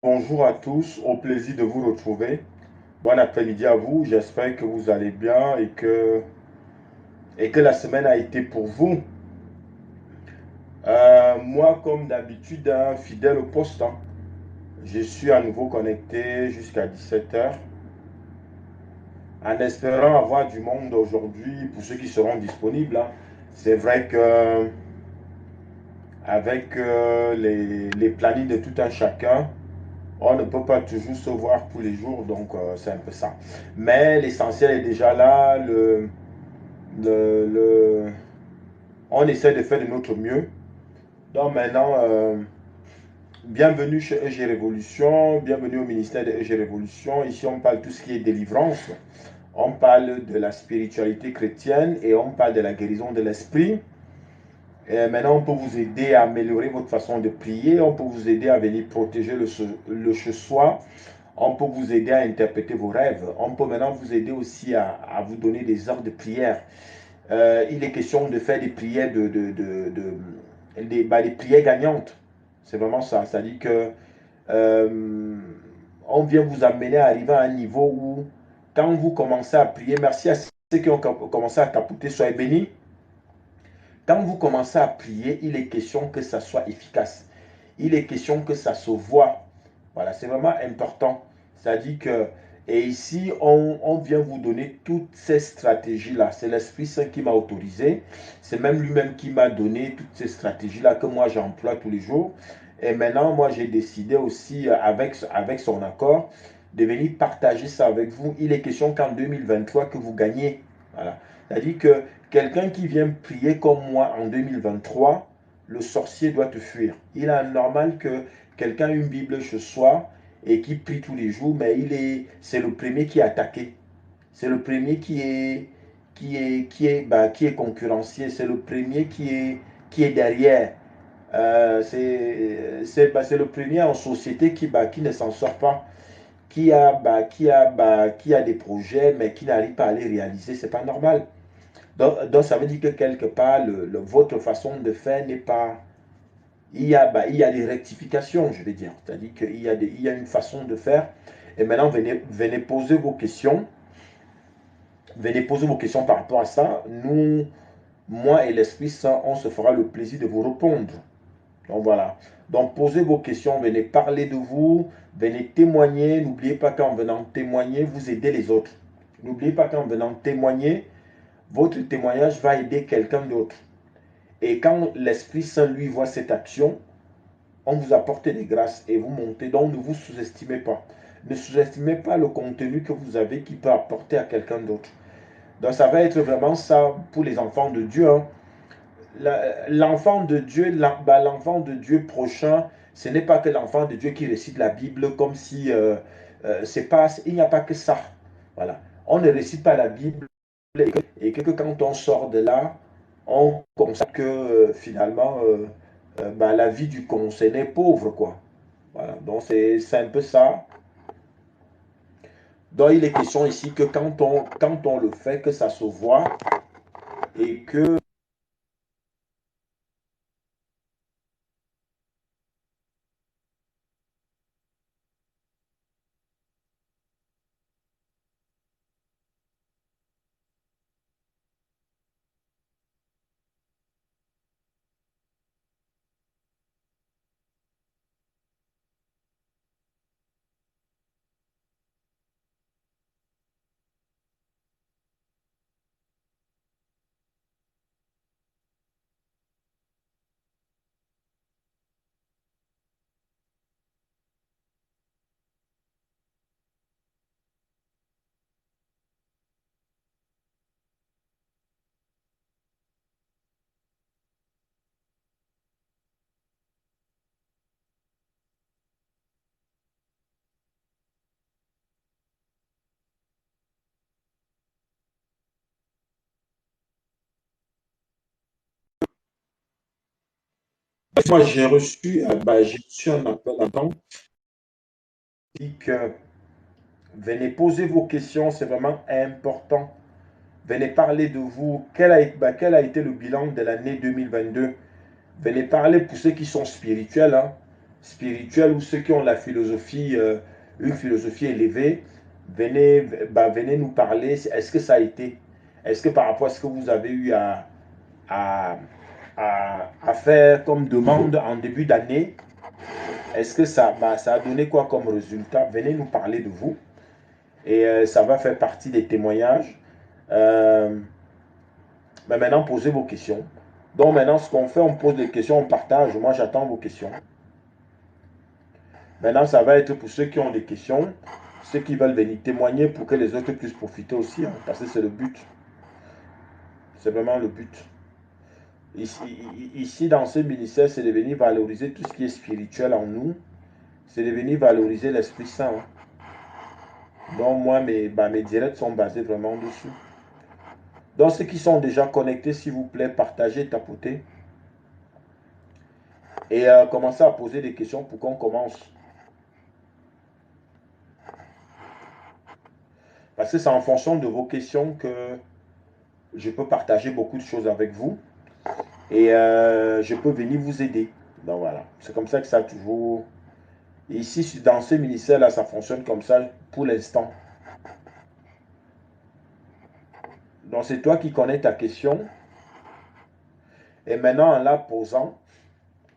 Bonjour à tous, au plaisir de vous retrouver. Bon après-midi à vous, j'espère que vous allez bien et que la semaine a été pour vous. Moi, comme d'habitude, fidèle au poste, hein, je suis à nouveau connecté jusqu'à 17 h en espérant avoir du monde aujourd'hui pour ceux qui seront disponibles, hein. C'est vrai que avec les plannings de tout un chacun, on ne peut pas toujours se voir tous les jours, donc c'est un peu ça. Mais l'essentiel est déjà là. Le, le- on essaie de faire de notre mieux. Donc maintenant, bienvenue chez EG Révolution, bienvenue au ministère de EG Révolution. Ici, on parle tout ce qui est délivrance. On parle de la spiritualité chrétienne et on parle de la guérison de l'esprit. Et maintenant, on peut vous aider à améliorer votre façon de prier. On peut vous aider à venir protéger le chez-soi. On peut vous aider à interpréter vos rêves. On peut maintenant vous aider aussi à vous donner des heures de prière. Il est question de faire des prières, des prières gagnantes. C'est vraiment ça. C'est-à-dire que euh, on vient vous amener à arriver à un niveau où, quand vous commencez à prier, merci à ceux qui ont commencé à capoter, soyez bénis. Quand vous commencez à prier, il est question que ça soit efficace. Il est question que ça se voit. Voilà, c'est vraiment important. C'est-à-dire que, et ici, on vient vous donner toutes ces stratégies-là. C'est l'Esprit Saint qui m'a autorisé. C'est même lui-même qui m'a donné toutes ces stratégies-là que moi j'emploie tous les jours. Et maintenant, moi j'ai décidé aussi, avec son accord, de venir partager ça avec vous. Il est question qu'en 2023, que vous gagnez. Voilà. C'est-à-dire que quelqu'un qui vient prier comme moi en 2023, le sorcier doit te fuir. Il est normal que quelqu'un ait une Bible chez soi et qui prie tous les jours, mais c'est le premier qui est attaqué. C'est le premier qui est concurrencié. C'est le premier qui est derrière. C'est le premier en société qui ne s'en sort pas, qui a des projets, mais qui n'arrive pas à les réaliser. C'est pas normal. Donc, ça veut dire que quelque part, votre façon de faire n'est pas... il y a des rectifications, je vais dire. C'est-à-dire il y a une façon de faire. Et maintenant, venez poser vos questions. Venez poser vos questions par rapport à ça. Nous, moi et l'Esprit Saint, on se fera le plaisir de vous répondre. Donc voilà. Donc posez vos questions, venez parler de vous, venez témoigner. N'oubliez pas qu'en venant témoigner, vous aidez les autres. N'oubliez pas qu'en venant témoigner, votre témoignage va aider quelqu'un d'autre. Et quand l'Esprit Saint, lui, voit cette action, on vous apporte des grâces et vous montez. Donc, ne vous sous-estimez pas. Ne sous-estimez pas le contenu que vous avez qui peut apporter à quelqu'un d'autre. Donc, ça va être vraiment ça pour les enfants de Dieu, hein. L'enfant de Dieu, l'enfant de Dieu prochain, ce n'est pas que l'enfant de Dieu qui récite la Bible comme si c'est pas, il n'y a pas que ça. Voilà. On ne récite pas la Bible et que quand on sort de là, on constate que finalement, la vie du concerné est pauvre, quoi. Voilà, donc c'est un peu ça. Donc il est question ici que quand on le fait, que ça se voit et que... Moi, j'ai reçu un appel avant, dit que venez poser vos questions, c'est vraiment important. Venez parler de vous. Quel a été le bilan de l'année 2022? Venez parler pour ceux qui sont spirituels, hein. spirituels ou ceux qui ont la philosophie, une philosophie élevée, venez nous parler. Est-ce que ça a été? Est-ce que par rapport à ce que vous avez eu à, à faire comme demande en début d'année, est-ce que ça a donné quoi comme résultat? Venez nous parler de vous. Et ça va faire partie des témoignages. Euh, mais maintenant, posez vos questions. Donc maintenant, ce qu'on fait, on pose des questions, on partage. Moi, j'attends vos questions. Maintenant, ça va être pour ceux qui ont des questions, ceux qui veulent venir témoigner pour que les autres puissent profiter aussi, hein, parce que c'est le but. C'est vraiment le but. Ici, dans ce ministère, c'est de venir valoriser tout ce qui est spirituel en nous. C'est de venir valoriser l'Esprit Saint, hein. Donc moi, mes directs sont basés vraiment dessus. Donc ceux qui sont déjà connectés, s'il vous plaît, partagez, tapotez. Et commencez à poser des questions pour qu'on commence. Parce que c'est en fonction de vos questions que je peux partager beaucoup de choses avec vous. Et je peux venir vous aider. Donc voilà, c'est comme ça que ça a toujours... Ici, dans ce ministère-là, ça fonctionne comme ça pour l'instant. Donc c'est toi qui connais ta question. Et maintenant, en la posant,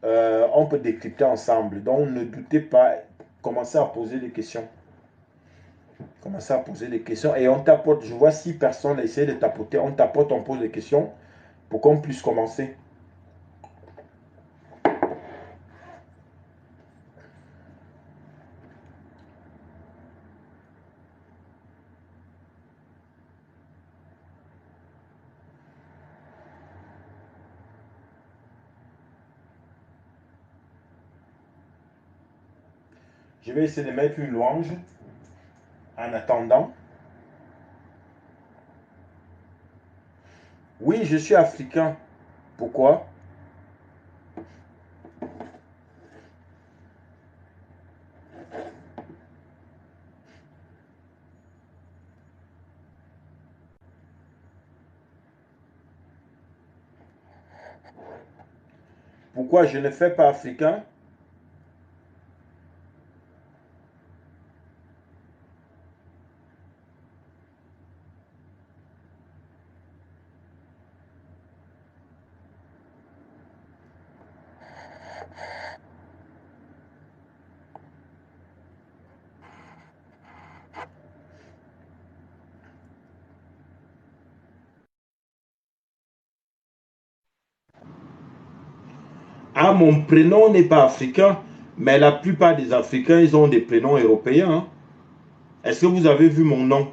on peut décrypter ensemble. Donc ne doutez pas, commencez à poser des questions. Commencez à poser des questions et on tapote. Je vois 6 personnes essayer de tapoter. On tapote, on pose des questions pour qu'on puisse commencer. Je vais essayer de mettre une louange en attendant. Oui, je suis africain. Pourquoi? Pourquoi je ne fais pas africain? Ah, mon prénom n'est pas africain, mais la plupart des Africains, ils ont des prénoms européens, hein. Est-ce que vous avez vu mon nom?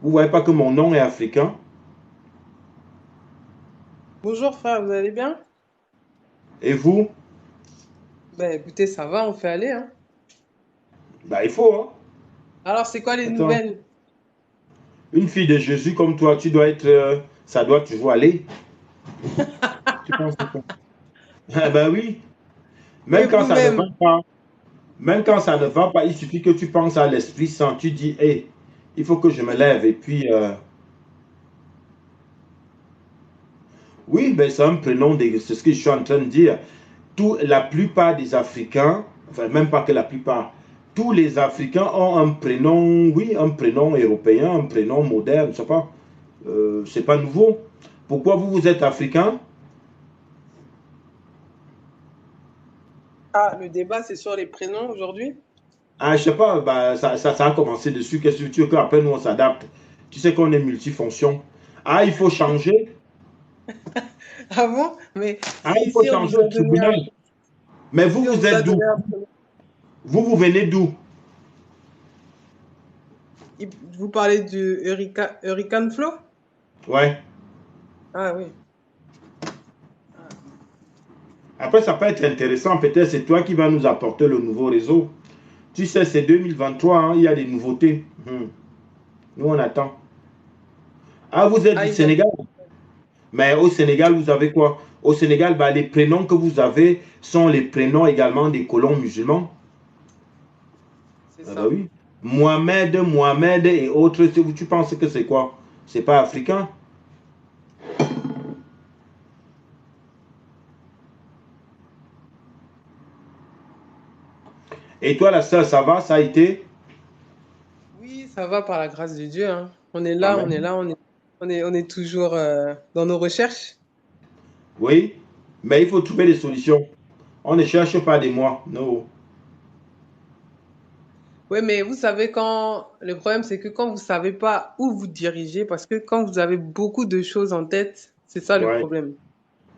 Vous ne voyez pas que mon nom est africain? Bonjour frère, vous allez bien? Et vous? Ben écoutez, ça va, on fait aller, hein. Bah, il faut, hein. Alors, c'est quoi les Attends. nouvelles? Une fille de Jésus comme toi, tu dois être... ça doit toujours aller. Tu penses quoi? Ah ben oui. Et Même quand ça ne va vous-même? pas, même quand ça ne va pas, il suffit que tu penses à l'Esprit Saint. Tu dis, hé, il faut que je me lève. Et puis, oui, ben c'est un prénom, c'est ce que je suis en train de dire. La plupart des Africains, enfin même pas que la plupart, tous les Africains ont un prénom, oui, un prénom européen, un prénom moderne, c'est pas nouveau. Pourquoi vous, vous êtes africain? Ah, le débat, c'est sur les prénoms aujourd'hui? Ah, je sais pas, bah, ça a commencé dessus. Qu'est-ce que tu veux qu'après nous on s'adapte? Tu sais qu'on est multifonction. Ah, il faut changer. Ah bon? Mais Ah, il faut si on changer vous a au donné tribunal. Mais vous, si on vous vous a êtes d'où? donné un prénom, Vous venez d'où? vous parlez du Hurricane Flow? Ouais. Ah oui. Après, ça peut être intéressant. Peut-être c'est toi qui vas nous apporter le nouveau réseau. Tu sais, c'est 2023, hein, il y a des nouveautés. Nous, on attend. Ah, vous êtes Ah, du il vient de... Sénégal? Mais au Sénégal, vous avez quoi? Au Sénégal, bah, les prénoms que vous avez sont les prénoms également des colons musulmans. C'est Ah bah ça. oui. Mohamed et autres, tu penses que c'est quoi? C'est pas africain? Et toi, la sœur, ça va? Ça a été? Oui, ça va par la grâce de Dieu, hein. On est là, on est Amen. là, on est toujours dans nos recherches. Oui, mais il faut trouver des solutions. On ne cherche pas des mois. Non. Oui, mais vous savez quand le problème c'est que quand vous savez pas où vous dirigez, parce que quand vous avez beaucoup de choses en tête, c'est ça le Ouais. problème.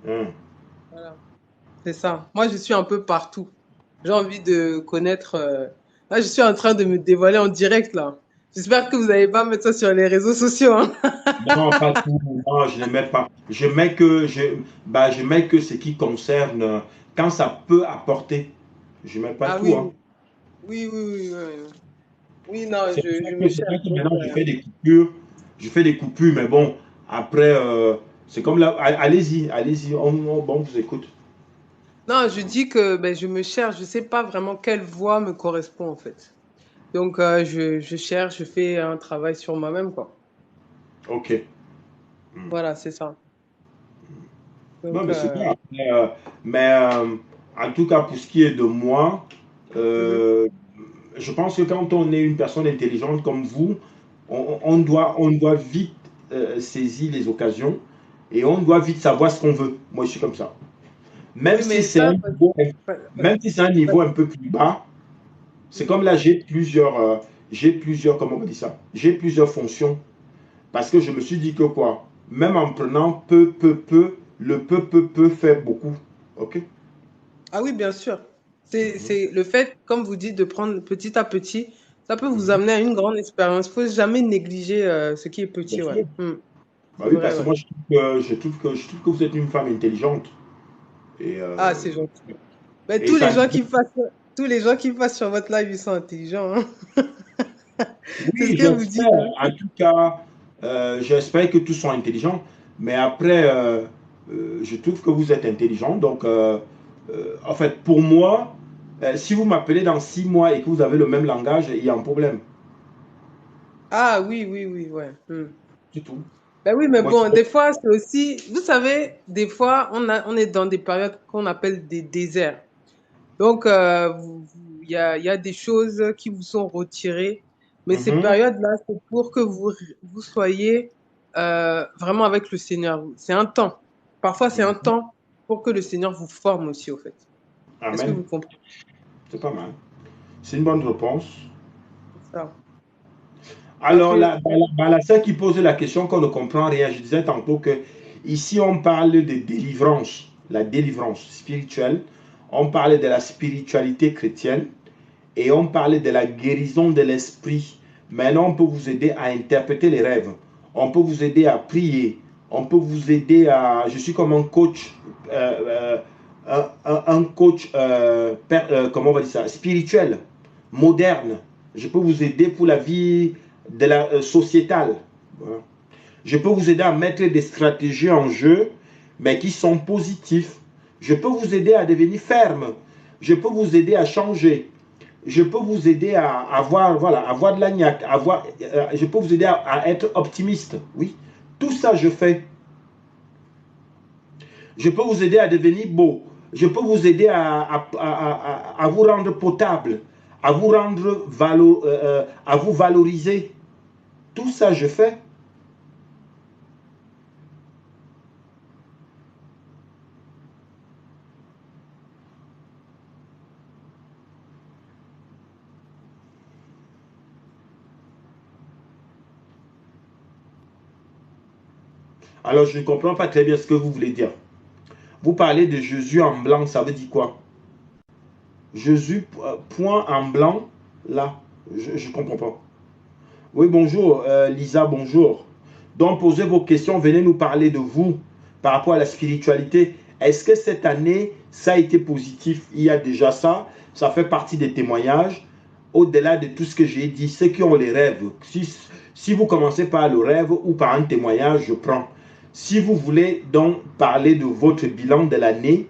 Hum. Voilà, c'est ça. Moi, je suis un peu partout. J'ai envie de connaître. Là, je suis en train de me dévoiler en direct là. J'espère que vous n'allez pas mettre ça sur les réseaux sociaux, hein. Non, pas tout. Non, je ne mets pas. Je mets que ce qui concerne quand ça peut apporter. Je mets pas Ah tout, oui, hein. oui, oui, oui, oui, oui. Oui, non, C'est pour ça je que, me c'est vrai cherche. que Donc, maintenant je fais des coupures. Je fais des coupures, mais bon, après, c'est comme là. Allez-y, allez-y, bon, on vous écoute. non, je dis que ben, je me cherche. Je sais pas vraiment quelle voie me correspond en fait. Donc, je cherche, je fais un travail sur moi-même, quoi. Ok. Voilà, c'est ça. Non, Donc, mais c'est pas. Mais en tout cas, pour ce qui est de moi, mhm. euh, je pense que quand on est une personne intelligente comme vous, on doit vite saisir les occasions et on doit vite savoir ce qu'on veut. Moi, je suis comme ça. Même Oui, si mais c'est ça, un niveau, même si c'est un niveau un peu plus bas, c'est mhm. comme là, j'ai plusieurs, comment on dit ça? J'ai plusieurs fonctions. Parce que je me suis dit que quoi? Même en prenant peu, le peu fait beaucoup. OK? Ah oui, bien sûr. Mhm, C'est le fait, comme vous dites, de prendre petit à petit, ça peut vous mhm. amener à une grande expérience. Il faut jamais négliger ce qui est Bien petit, ouais. sûr. Bah C'est oui, vrai, parce que ouais. moi, je trouve que vous êtes une femme intelligente. Et, Ah, c'est gentil. Mais et ça, tous les gens qui passent sur votre live, ils sont intelligents, hein. C'est ce oui, que vous j'espère. dites, hein. En tout cas, j'espère que tous sont intelligents. Mais après, je trouve que vous êtes intelligent. Donc, en fait, pour moi, si vous m'appelez dans 6 mois et que vous avez le même langage, il y a un problème. Ah oui, oui, oui, ouais. C'est tout. Ben oui, mais Moi, bon, des fois, c'est aussi, vous savez, des fois, on est dans des périodes qu'on appelle des déserts. Donc, il y a des choses qui vous sont retirées. Mais ces mhm, périodes-là, c'est pour que vous soyez vraiment avec le Seigneur. C'est un temps. Parfois, c'est un mhm. temps pour que le Seigneur vous forme aussi, au fait. Est-ce que Amen. vous comprenez C'est pas mal. C'est une bonne réponse. ça? Parce Alors, que, la sœur qui pose la question qu'on ne comprend rien, je disais tantôt que ici on parle de délivrance, la délivrance spirituelle, on parlait de la spiritualité chrétienne et on parlait de la guérison de l'esprit. Maintenant, on peut vous aider à interpréter les rêves, on peut vous aider à prier, on peut vous aider à... Je suis comme un coach, un coach, comment on va dire ça, spirituel, moderne. Je peux vous aider pour la vie de la sociétale. Voilà. Je peux vous aider à mettre des stratégies en jeu, mais qui sont positives. Je peux vous aider à devenir ferme. Je peux vous aider à changer. Je peux vous aider à avoir, voilà, avoir de l'agnac. Je peux vous aider à être optimiste. Oui, tout ça je fais. Je peux vous aider à devenir beau. Je peux vous aider à vous rendre potable, à vous valoriser. Tout ça, je fais. Alors, je ne comprends pas très bien ce que vous voulez dire. Vous parlez de Jésus en blanc, ça veut dire quoi? Jésus, point en blanc, là. Je ne comprends pas. Oui, bonjour, Lisa, bonjour. Donc, posez vos questions, venez nous parler de vous par rapport à la spiritualité. Est-ce que cette année, ça a été positif? Il y a déjà ça, ça fait partie des témoignages. Au-delà de tout ce que j'ai dit, ceux qui ont les rêves, si vous commencez par le rêve ou par un témoignage, je prends. Si vous voulez donc parler de votre bilan de l'année,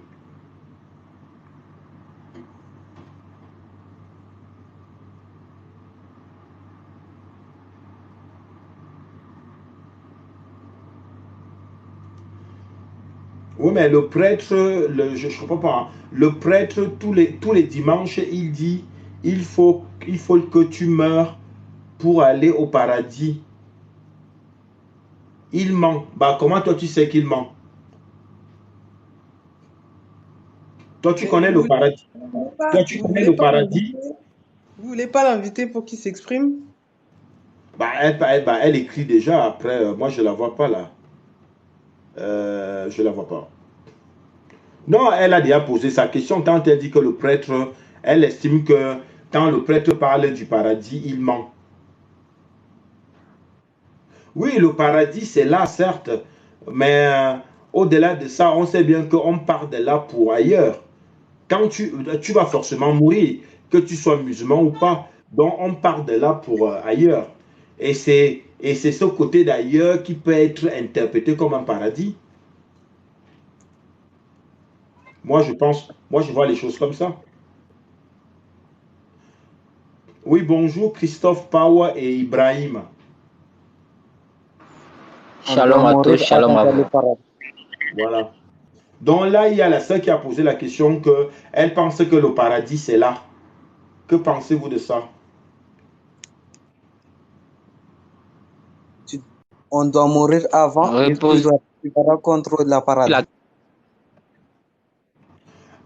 oui, mais le prêtre, je ne comprends pas, hein. Le prêtre, tous les dimanches, il dit, il faut que tu meurs pour aller au paradis. Il ment. Bah, comment toi tu sais qu'il ment? Toi tu Mais connais le paradis. Toi tu vous connais voulez le pas paradis. l'inviter? Vous voulez pas l'inviter pour qu'il s'exprime? Bah, elle écrit déjà. Après, moi je la vois pas là. Je la vois pas. Non, elle a déjà posé sa question quand elle dit que le prêtre, elle estime que quand le prêtre parle du paradis, il ment. Oui, le paradis, c'est là, certes, mais au-delà de ça, on sait bien qu'on part de là pour ailleurs. Quand tu vas forcément mourir, que tu sois musulman ou pas. Donc, on part de là pour ailleurs. Et c'est ce côté d'ailleurs qui peut être interprété comme un paradis. Moi, je vois les choses comme ça. Oui, bonjour Christophe, Pawa et Ibrahim. On doit Shalom à tous, mourir shalom avant à d'aller vous. paradis. Voilà. Donc là, il y a la sœur qui a posé la question que elle pense que le paradis, c'est là. Que pensez-vous de ça? Tu- On doit mourir avant et Repose tu dois rencontrer la la paradis.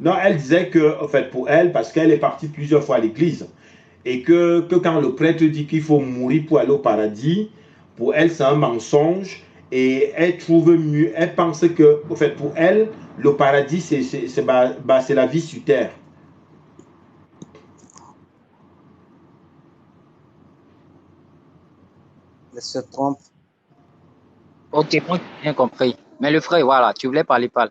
Non, elle disait que, en fait, pour elle, parce qu'elle est partie plusieurs fois à l'église, et que quand le prêtre dit qu'il faut mourir pour aller au paradis, pour elle, c'est un mensonge, et elle trouve mieux, elle pense que, en fait, pour elle, le paradis, c'est la vie sur terre. Elle se trompe. Ok, moi j'ai bien compris. Mais le frère, voilà, tu voulais parler, parle.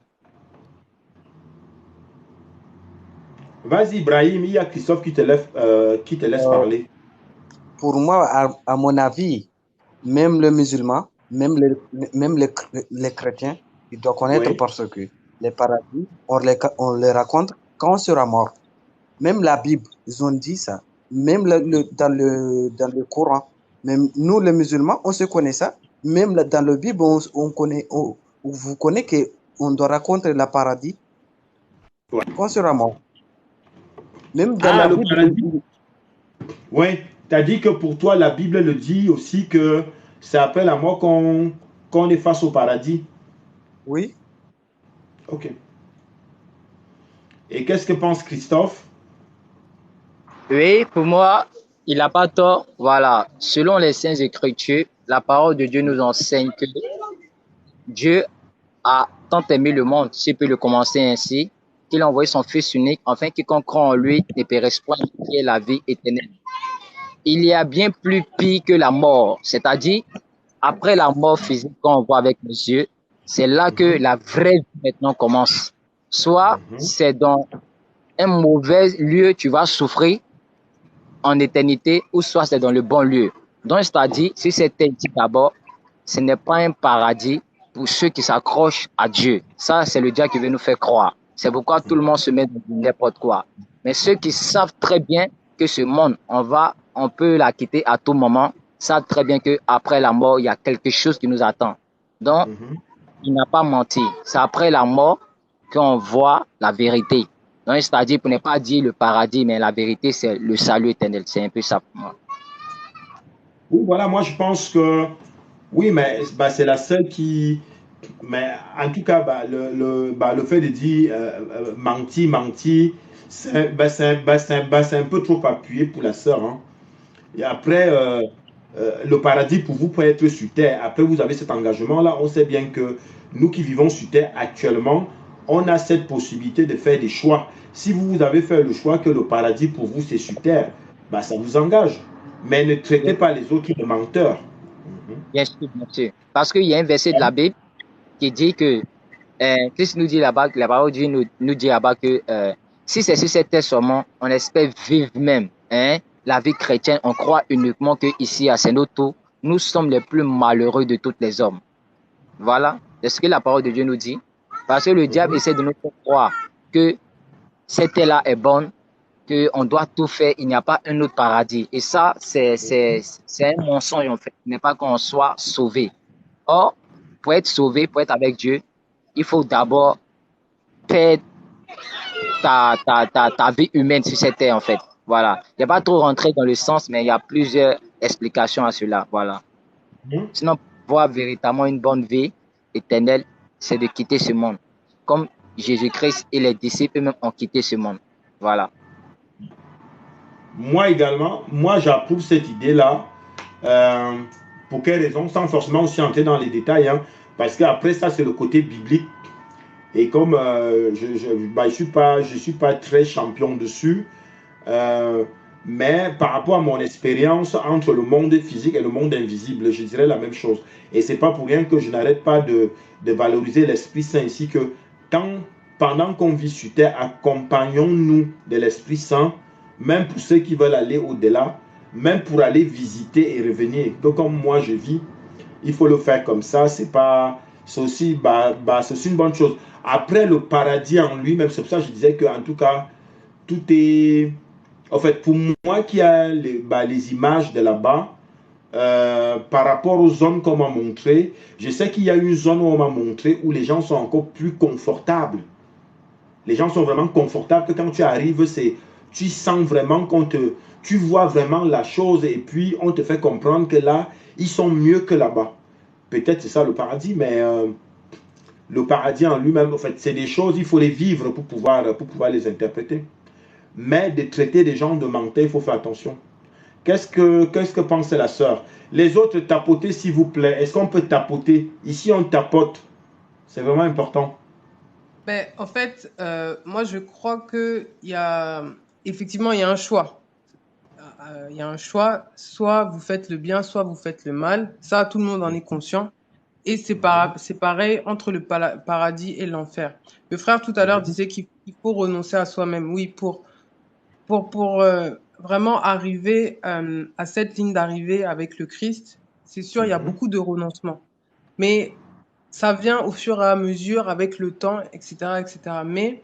Vas-y, Ibrahim, il y a Christophe qui te laisse Euh, parler. pour moi, à mon avis, même le musulman, les chrétiens, ils doivent connaître Oui, parce que les paradis, on les raconte quand on sera mort. Même la Bible, ils ont dit ça. Même dans le Coran, même nous les musulmans, on se connaît ça. Même dans le Bible, on vous connaît que on doit raconter le paradis ouais. quand on sera mort. Même dans Ah, la le Bible, paradis. Oui, tu as dit que pour toi, la Bible le dit aussi que c'est après la mort qu'on est face au paradis. oui, Ok. Et qu'est-ce que pense Christophe? Oui, pour moi, il n'a pas tort. Voilà, selon les Saintes Écritures, la parole de Dieu nous enseigne que Dieu a tant aimé le monde, s'il peut le commencer ainsi, qu'il a envoyé son Fils unique, afin que quiconque croit en lui ne périsse point, qui est la vie éternelle. Il y a bien plus pire que la mort, c'est-à-dire après la mort physique qu'on voit avec nos yeux, c'est là que Mhm, la vraie vie maintenant commence. Soit mhm. c'est dans un mauvais lieu, tu vas souffrir en éternité, ou soit c'est dans le bon lieu. Donc, c'est-à-dire, si c'était dit d'abord, ce n'est pas un paradis pour ceux qui s'accrochent à Dieu. Ça, c'est le diable qui veut nous faire croire. C'est pourquoi tout le monde se met dans n'importe quoi. Mais ceux qui savent très bien que ce monde, on peut la quitter à tout moment, savent très bien qu'après la mort, il y a quelque chose qui nous attend. Donc, Mhm. il n'a pas menti. C'est après la mort qu'on voit la vérité. Donc, c'est-à-dire, pour ne pas dire le paradis, mais la vérité, c'est le salut éternel. C'est un peu ça pour moi. Oui, voilà, moi je pense que oui, mais bah, c'est la seule qui. Mais en tout cas, le fait de dire menti, c'est un peu trop appuyé pour la sœur, hein. Et après, le paradis pour vous peut être sur terre. Après, vous avez cet engagement-là. On sait bien que nous qui vivons sur terre actuellement, on a cette possibilité de faire des choix. Si vous avez fait le choix que le paradis pour vous c'est sur terre, bah, ça vous engage. Mais ne traitez Bien, pas les autres de menteurs. Mhm. bien sûr, bien sûr. Parce qu'il y a un verset de la Bible qui dit que Christ nous dit là-bas, la parole de Dieu nous dit là-bas que si c'est sur cette terre seulement, on espère vivre même hein, la vie chrétienne, on croit uniquement que ici, à Saint-Otto, nous sommes les plus malheureux de tous les hommes. Voilà, c'est ce que la parole de Dieu nous dit. Parce que le diable Mhm. essaie de nous faire croire que cette terre-là est bonne, qu'on doit tout faire, il n'y a pas un autre paradis. Et ça, c'est un mensonge en fait. Il n'est pas qu'on soit sauvé. Or, pour être sauvé, pour être avec Dieu, il faut d'abord faire ta vie humaine sur cette terre en fait. Voilà. Il n'y a pas trop rentré dans le sens, mais il y a plusieurs explications à cela. Voilà. Mhm. Sinon, pour voir véritablement une bonne vie éternelle, c'est de quitter ce monde. Comme Jésus-Christ et les disciples eux-mêmes ont quitté ce monde. Voilà. Moi également, moi j'approuve cette idée-là. Euh, pour quelle raison? Sans forcément aussi entrer dans les détails, hein, parce qu'après ça, c'est le côté biblique. Et comme je suis pas très champion dessus, euh, mais par rapport à mon expérience entre le monde physique et le monde invisible, je dirais la même chose. Et c'est pas pour rien que je n'arrête pas de valoriser l'Esprit Saint ici, que quand, pendant qu'on vit sur terre, accompagnons-nous de l'Esprit Saint, même pour ceux qui veulent aller au-delà, même pour aller visiter et revenir. Donc comme moi je vis, il faut le faire comme ça. C'est aussi, c'est aussi une bonne chose. Après, le paradis en lui-même, c'est pour ça que je disais que, en tout cas, tout est. En fait, pour moi qui a les images de là-bas, par rapport aux zones qu'on m'a montrées, je sais qu'il y a une zone où on m'a montré où les gens sont encore plus confortables. Les gens sont vraiment confortables, que quand tu arrives, tu sens vraiment tu vois vraiment la chose, et puis on te fait comprendre que là, ils sont mieux que là-bas. Peut-être c'est ça le paradis, mais le paradis en lui-même, en fait, c'est des choses, il faut les vivre pour pouvoir les interpréter. Mais de traiter des gens de menteurs, il faut faire attention. Qu'est-ce que pense la sœur? Les autres, tapotez s'il vous plaît. Est-ce qu'on peut tapoter? Ici, on tapote. C'est vraiment important. Ben, en fait, moi, je crois que effectivement, il y a un choix. Il y a un choix. Soit vous faites le bien, soit vous faites le mal. Ça, tout le monde en est conscient. Et c'est pareil entre le paradis et l'enfer. Le frère tout à l'heure disait qu'il faut renoncer à soi-même. Oui, pour vraiment arriver à cette ligne d'arrivée avec le Christ, c'est sûr, il y a beaucoup de renoncements. Mais ça vient au fur et à mesure avec le temps, etc., etc. Mais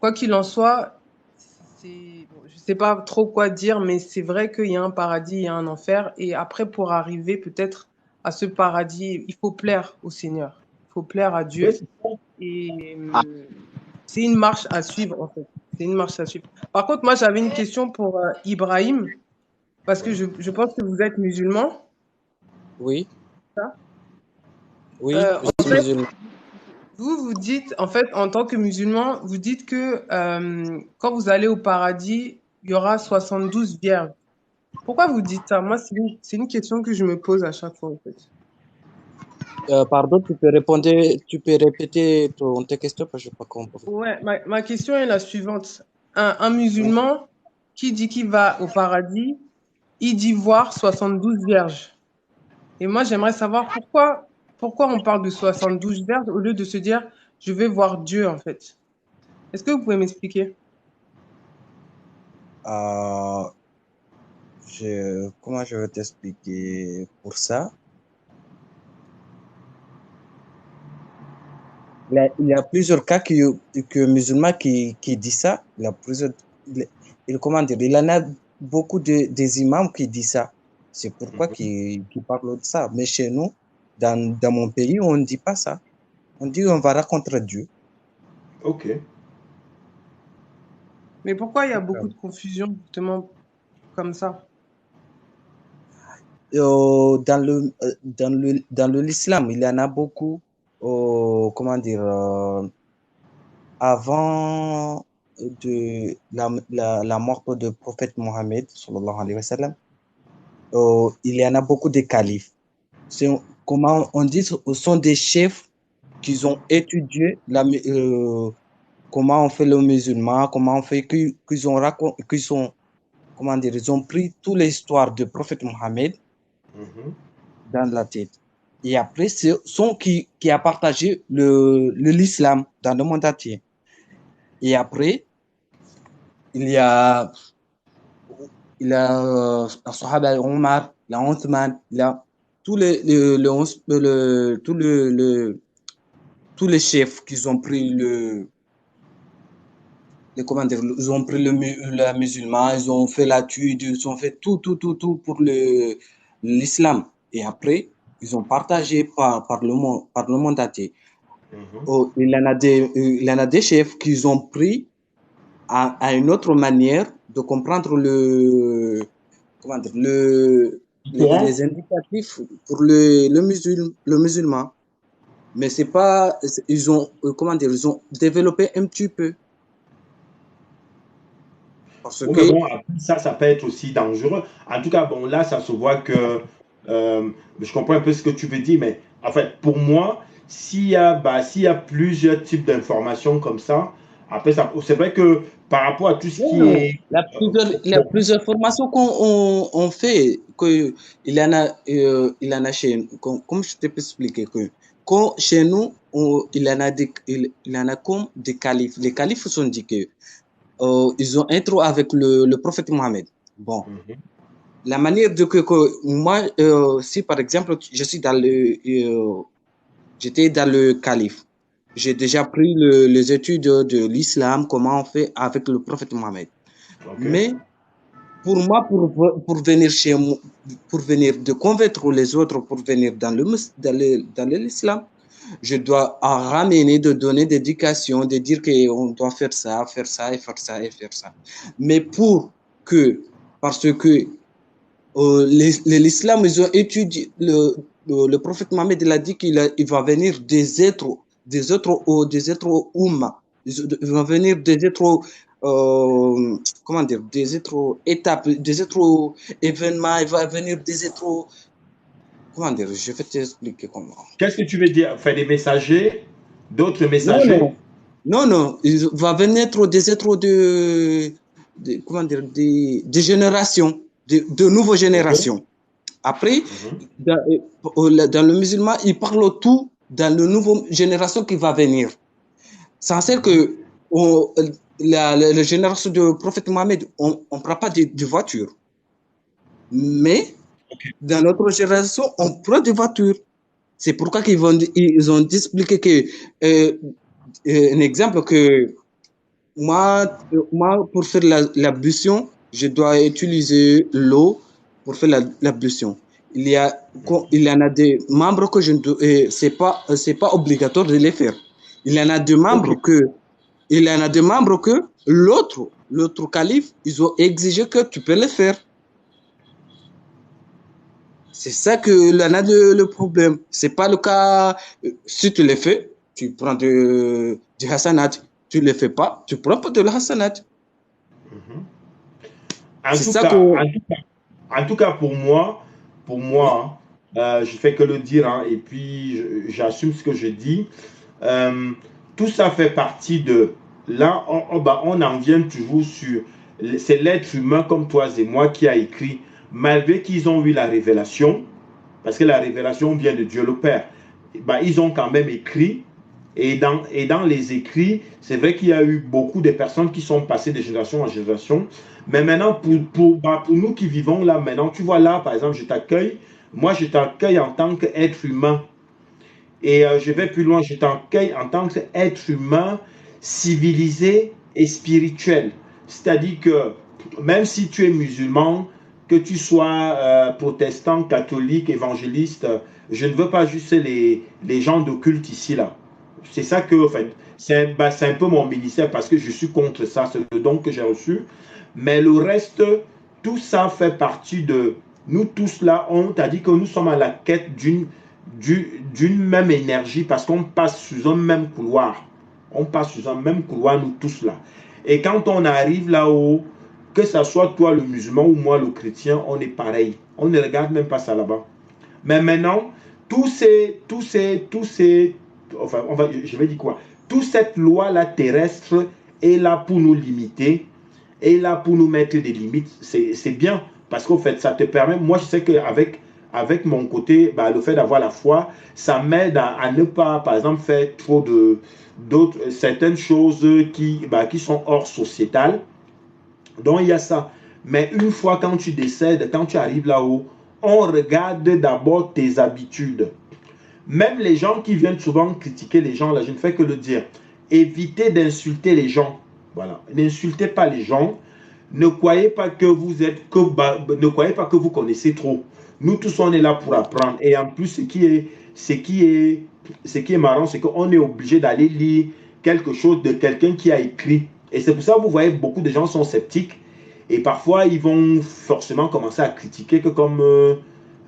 quoi qu'il en soit, bon, je ne sais pas trop quoi dire, mais c'est vrai qu'il y a un paradis, il y a un enfer. Et après, pour arriver peut-être à ce paradis, il faut plaire au Seigneur. Il faut plaire à Dieu. Et Ah, c'est une marche à suivre, en fait. C'est une marche à suivre. Par contre, moi, j'avais une question pour Ibrahim, parce que je pense que vous êtes musulman. Oui, Ça. oui, je En suis fait, musulman. vous dites, en fait, en tant que musulman, vous dites que quand vous allez au paradis, il y aura 72 vierges. Pourquoi vous dites ça? Moi, c'est une question que je me pose à chaque fois, en fait. Pardon, tu peux répéter tes questions parce que je n'ai pas compris. Ouais, ma question est la suivante. Un musulman qui dit qu'il va au paradis, il dit voir 72 vierges. Et moi, j'aimerais savoir pourquoi on parle de 72 vierges au lieu de se dire je vais voir Dieu, en fait. Est-ce que vous pouvez m'expliquer? Euh, comment je vais t'expliquer pour ça? Il y a plusieurs cas que musulmans qui disent ça. Il y a plusieurs, comment dire, il y en a beaucoup des imams qui disent ça. C'est pourquoi qui parlent de ça. Mais chez nous, dans mon pays, on ne dit pas ça. On dit on va rencontrer Dieu. Ok. Mais pourquoi il y a beaucoup de confusion, justement, comme ça? Dans l'islam, il y en a beaucoup, comment dire, avant de la mort du prophète Mohammed, sallallahu alayhi wa sallam, il y en a beaucoup de califes. Comment on dit, ce sont des chefs qui ont étudié comment on fait le musulman, comment on fait, comment dire, ils ont pris toute l'histoire du prophète Mohammed dans la tête. Et après, c'est son qui a partagé l'islam dans le monde entier. Et après, il y a Sahaba Omar, il y a Othman, il y a tous tous les chefs qui ont pris comment dire, ils ont pris le musulman, ils ont fait l'étude, ils ont fait tout pour l'islam. Et après, ils ont partagé par le monde entier. Oh, il y en a des chefs qui ont pris à une autre manière de comprendre le, comment dire, le, les indicatifs pour le musulman. Mais c'est pas, ils ont, comment dire, ils ont développé un petit peu. Parce Oui, que, mais bon, ça peut être aussi dangereux. En tout cas, bon, là, ça se voit que je comprends un peu ce que tu veux dire, mais en fait, pour moi, s'il y a plusieurs types d'informations comme ça, après, c'est vrai que par rapport à tout ce qui ouais, est. il y a plusieurs formations on fait, que il y en a, il y en a chez, comme je te peux expliquer que, quand chez nous, il y en a il y en a comme des califes. Les califes sont dit que, ils ont intro avec le prophète Mohammed. Bon, Mhm. la manière que moi, si par exemple, je suis dans j'étais dans le calife, j'ai déjà pris les études de l'islam, comment on fait avec le prophète Mohammed. Ok. Mais pour moi, pour venir chez moi, pour venir de convaincre les autres pour venir dans l'islam, je dois en ramener, de donner des éducations, de dire qu'on doit faire ça, faire ça et faire ça et faire ça. Mais parce que l'islam, ils ont étudié, le prophète Mohammed, il a dit il va venir des êtres humains. Il va venir des êtres, comment dire, des êtres étapes, des êtres événements, il va venir des êtres, comment dire, je vais t'expliquer comment. Qu'est-ce que tu veux dire? Faire des messagers, d'autres Non, messagers? non, non, non, il va venir des êtres comment dire, des générations, de nouvelles Ok. générations. Après, Mhm. dans le musulman, il parle tout dans la nouvelle génération qui va venir. C'est dire Mhm. que la génération du prophète Mohammed, on ne prend pas de voiture. Mais dans notre génération, on prend des voitures. C'est pourquoi ils ont expliqué que, un exemple que moi, pour faire l'ablution, je dois utiliser l'eau pour faire l'ablution. Il y en a des membres que je ne c'est pas obligatoire de les faire. Il y en a des Ok. membres que, il y en a des membres que l'autre calife, ils ont exigé que tu peux les faire. C'est ça que l'on a le problème. C'est pas le cas. Si tu le fais, tu prends du Hassanat. Tu le fais pas, tu prends pas de la Hassanat. Mhm. En C'est tout ça que. cas, en tout cas pour Oui. moi, je fais que le dire, hein, et puis j'assume ce que je dis. Euh, Tout ça fait partie de. Là, on en vient toujours sur. C'est l'être humain comme toi et moi qui a écrit, malgré qu'ils ont eu la révélation, parce que la révélation vient de Dieu le Père. Bah, ils ont quand même écrit. Et dans les écrits, c'est vrai qu'il y a eu beaucoup de personnes qui sont passées de génération en génération. Mais maintenant, pour nous qui vivons là maintenant, tu vois là, par exemple, je t'accueille. Moi, je t'accueille en tant qu'être humain. Et je vais plus loin, je t'accueille en tant qu'être humain civilisé et spirituel. C'est-à-dire que même si tu es musulman, que tu sois protestant, catholique, évangéliste, je ne veux pas juste les gens d'occulte ici, là. C'est ça que, en fait, c'est un peu mon ministère parce que je suis contre ça, c'est le don que j'ai reçu. Mais le reste, tout ça fait partie de nous tous là. On t'a dit que nous sommes à la quête d'une même énergie parce qu'on passe sur un même couloir. On passe sur un même couloir, nous tous là. Et quand on arrive là-haut, que ce soit toi le musulman ou moi le chrétien, on est pareil. On ne regarde même pas ça là-bas. Mais maintenant, enfin, je vais dire quoi? Toute cette loi-là terrestre est là pour nous limiter, est là pour nous mettre des limites. C'est bien parce qu'au fait, ça te permet. Moi, je sais avec mon côté, bah, le fait d'avoir la foi, ça m'aide à ne pas, par exemple, faire trop certaines choses qui sont hors sociétales. Donc, il y a ça. Mais une fois quand tu décèdes, quand tu arrives là-haut, on regarde d'abord tes habitudes. Même les gens qui viennent souvent critiquer les gens, là, je ne fais que le dire. Évitez d'insulter les gens. Voilà. N'insultez pas les gens. Ne croyez pas que ne croyez pas que vous connaissez trop. Nous tous, on est là pour apprendre. Et en plus, ce qui est marrant, c'est qu'on est obligé d'aller lire quelque chose de quelqu'un qui a écrit. Et c'est pour ça que vous voyez beaucoup de gens sont sceptiques. Et parfois, ils vont forcément commencer à critiquer que comme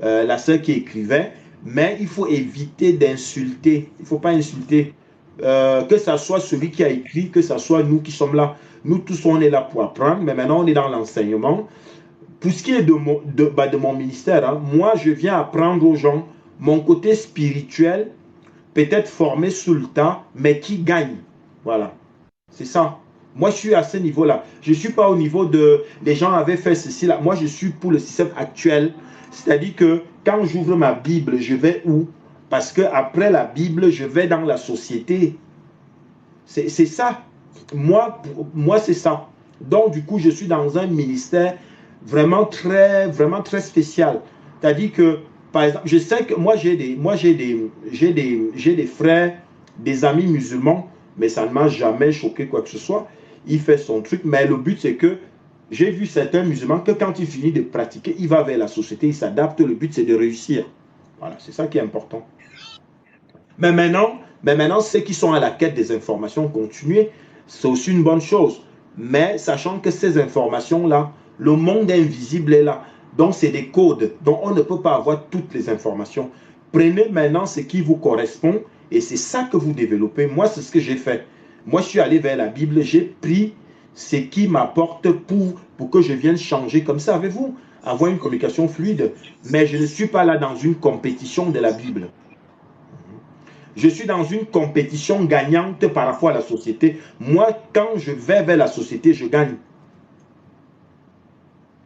la sœur qui écrivait, mais il faut éviter d'insulter. Il ne faut pas insulter. Que ce soit celui qui a écrit, que ce soit nous qui sommes là. Nous tous, on est là pour apprendre, mais maintenant, on est dans l'enseignement. Pour ce qui est de mon ministère, hein, moi, je viens apprendre aux gens mon côté spirituel, peut-être formé sous le temps, mais qui gagne. Voilà. C'est ça. Moi, je suis à ce niveau-là. Je ne suis pas au niveau de les gens avaient fait ceci là. Moi, je suis pour le système actuel. C'est-à-dire que quand j'ouvre ma Bible, je vais où? Parce que après la Bible, je vais dans la société. C'est ça. Moi c'est ça. Donc, du coup, je suis dans un ministère vraiment très spécial. C'est-à-dire que, par exemple, je sais que moi, j'ai des frères, des amis musulmans, mais ça ne m'a jamais choqué quoi que ce soit. Il fait son truc, mais le but, c'est que j'ai vu certains musulmans que quand il finit de pratiquer, il va vers la société, il s'adapte. Le but, c'est de réussir. Voilà, c'est ça qui est important. Mais maintenant, ceux qui sont à la quête des informations continuées, c'est aussi une bonne chose. Mais sachant que ces informations-là, le monde invisible est là. Donc, c'est des codes. Donc, on ne peut pas avoir toutes les informations. Prenez maintenant ce qui vous correspond et c'est ça que vous développez. Moi, c'est ce que j'ai fait. Moi, je suis allé vers la Bible. J'ai pris ce qui m'apporte pour que je vienne changer comme ça avec vous. Avoir une communication fluide. Mais je ne suis pas là dans une compétition de la Bible. Je suis dans une compétition gagnante par rapport à la société. Moi, quand je vais vers la société, je gagne.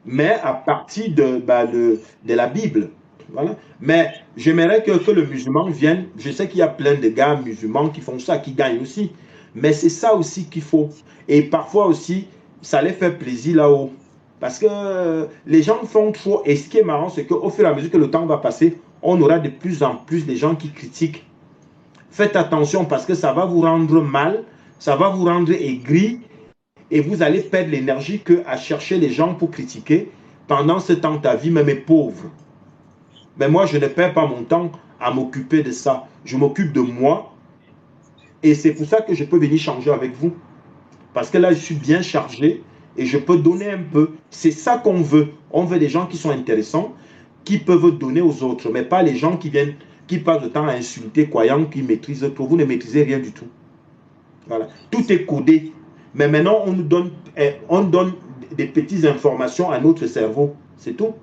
Mais à partir de la Bible. Voilà. Mais j'aimerais que le musulman vienne. Je sais qu'il y a plein de gars musulmans qui font ça, qui gagnent aussi. Mais c'est ça aussi qu'il faut. Et parfois aussi, ça les fait plaisir là-haut. Parce que les gens font trop. Et ce qui est marrant, c'est qu'au fur et à mesure que le temps va passer, on aura de plus en plus de gens qui critiquent. Faites attention parce que ça va vous rendre mal, ça va vous rendre aigri et vous allez perdre l'énergie qu'à chercher les gens pour critiquer. Pendant ce temps, ta vie même est pauvre. Mais moi, je ne perds pas mon temps à m'occuper de ça. Je m'occupe de moi et c'est pour ça que je peux venir changer avec vous. Parce que là, je suis bien chargé et je peux donner un peu. C'est ça qu'on veut. On veut des gens qui sont intéressants, qui peuvent donner aux autres, mais pas les gens qui viennent, qui passent le temps à insulter, croyant qu'ils maîtrisent tout. Vous ne maîtrisez rien du tout. Voilà. Tout est codé. Mais maintenant, on donne des petites informations à notre cerveau. C'est tout.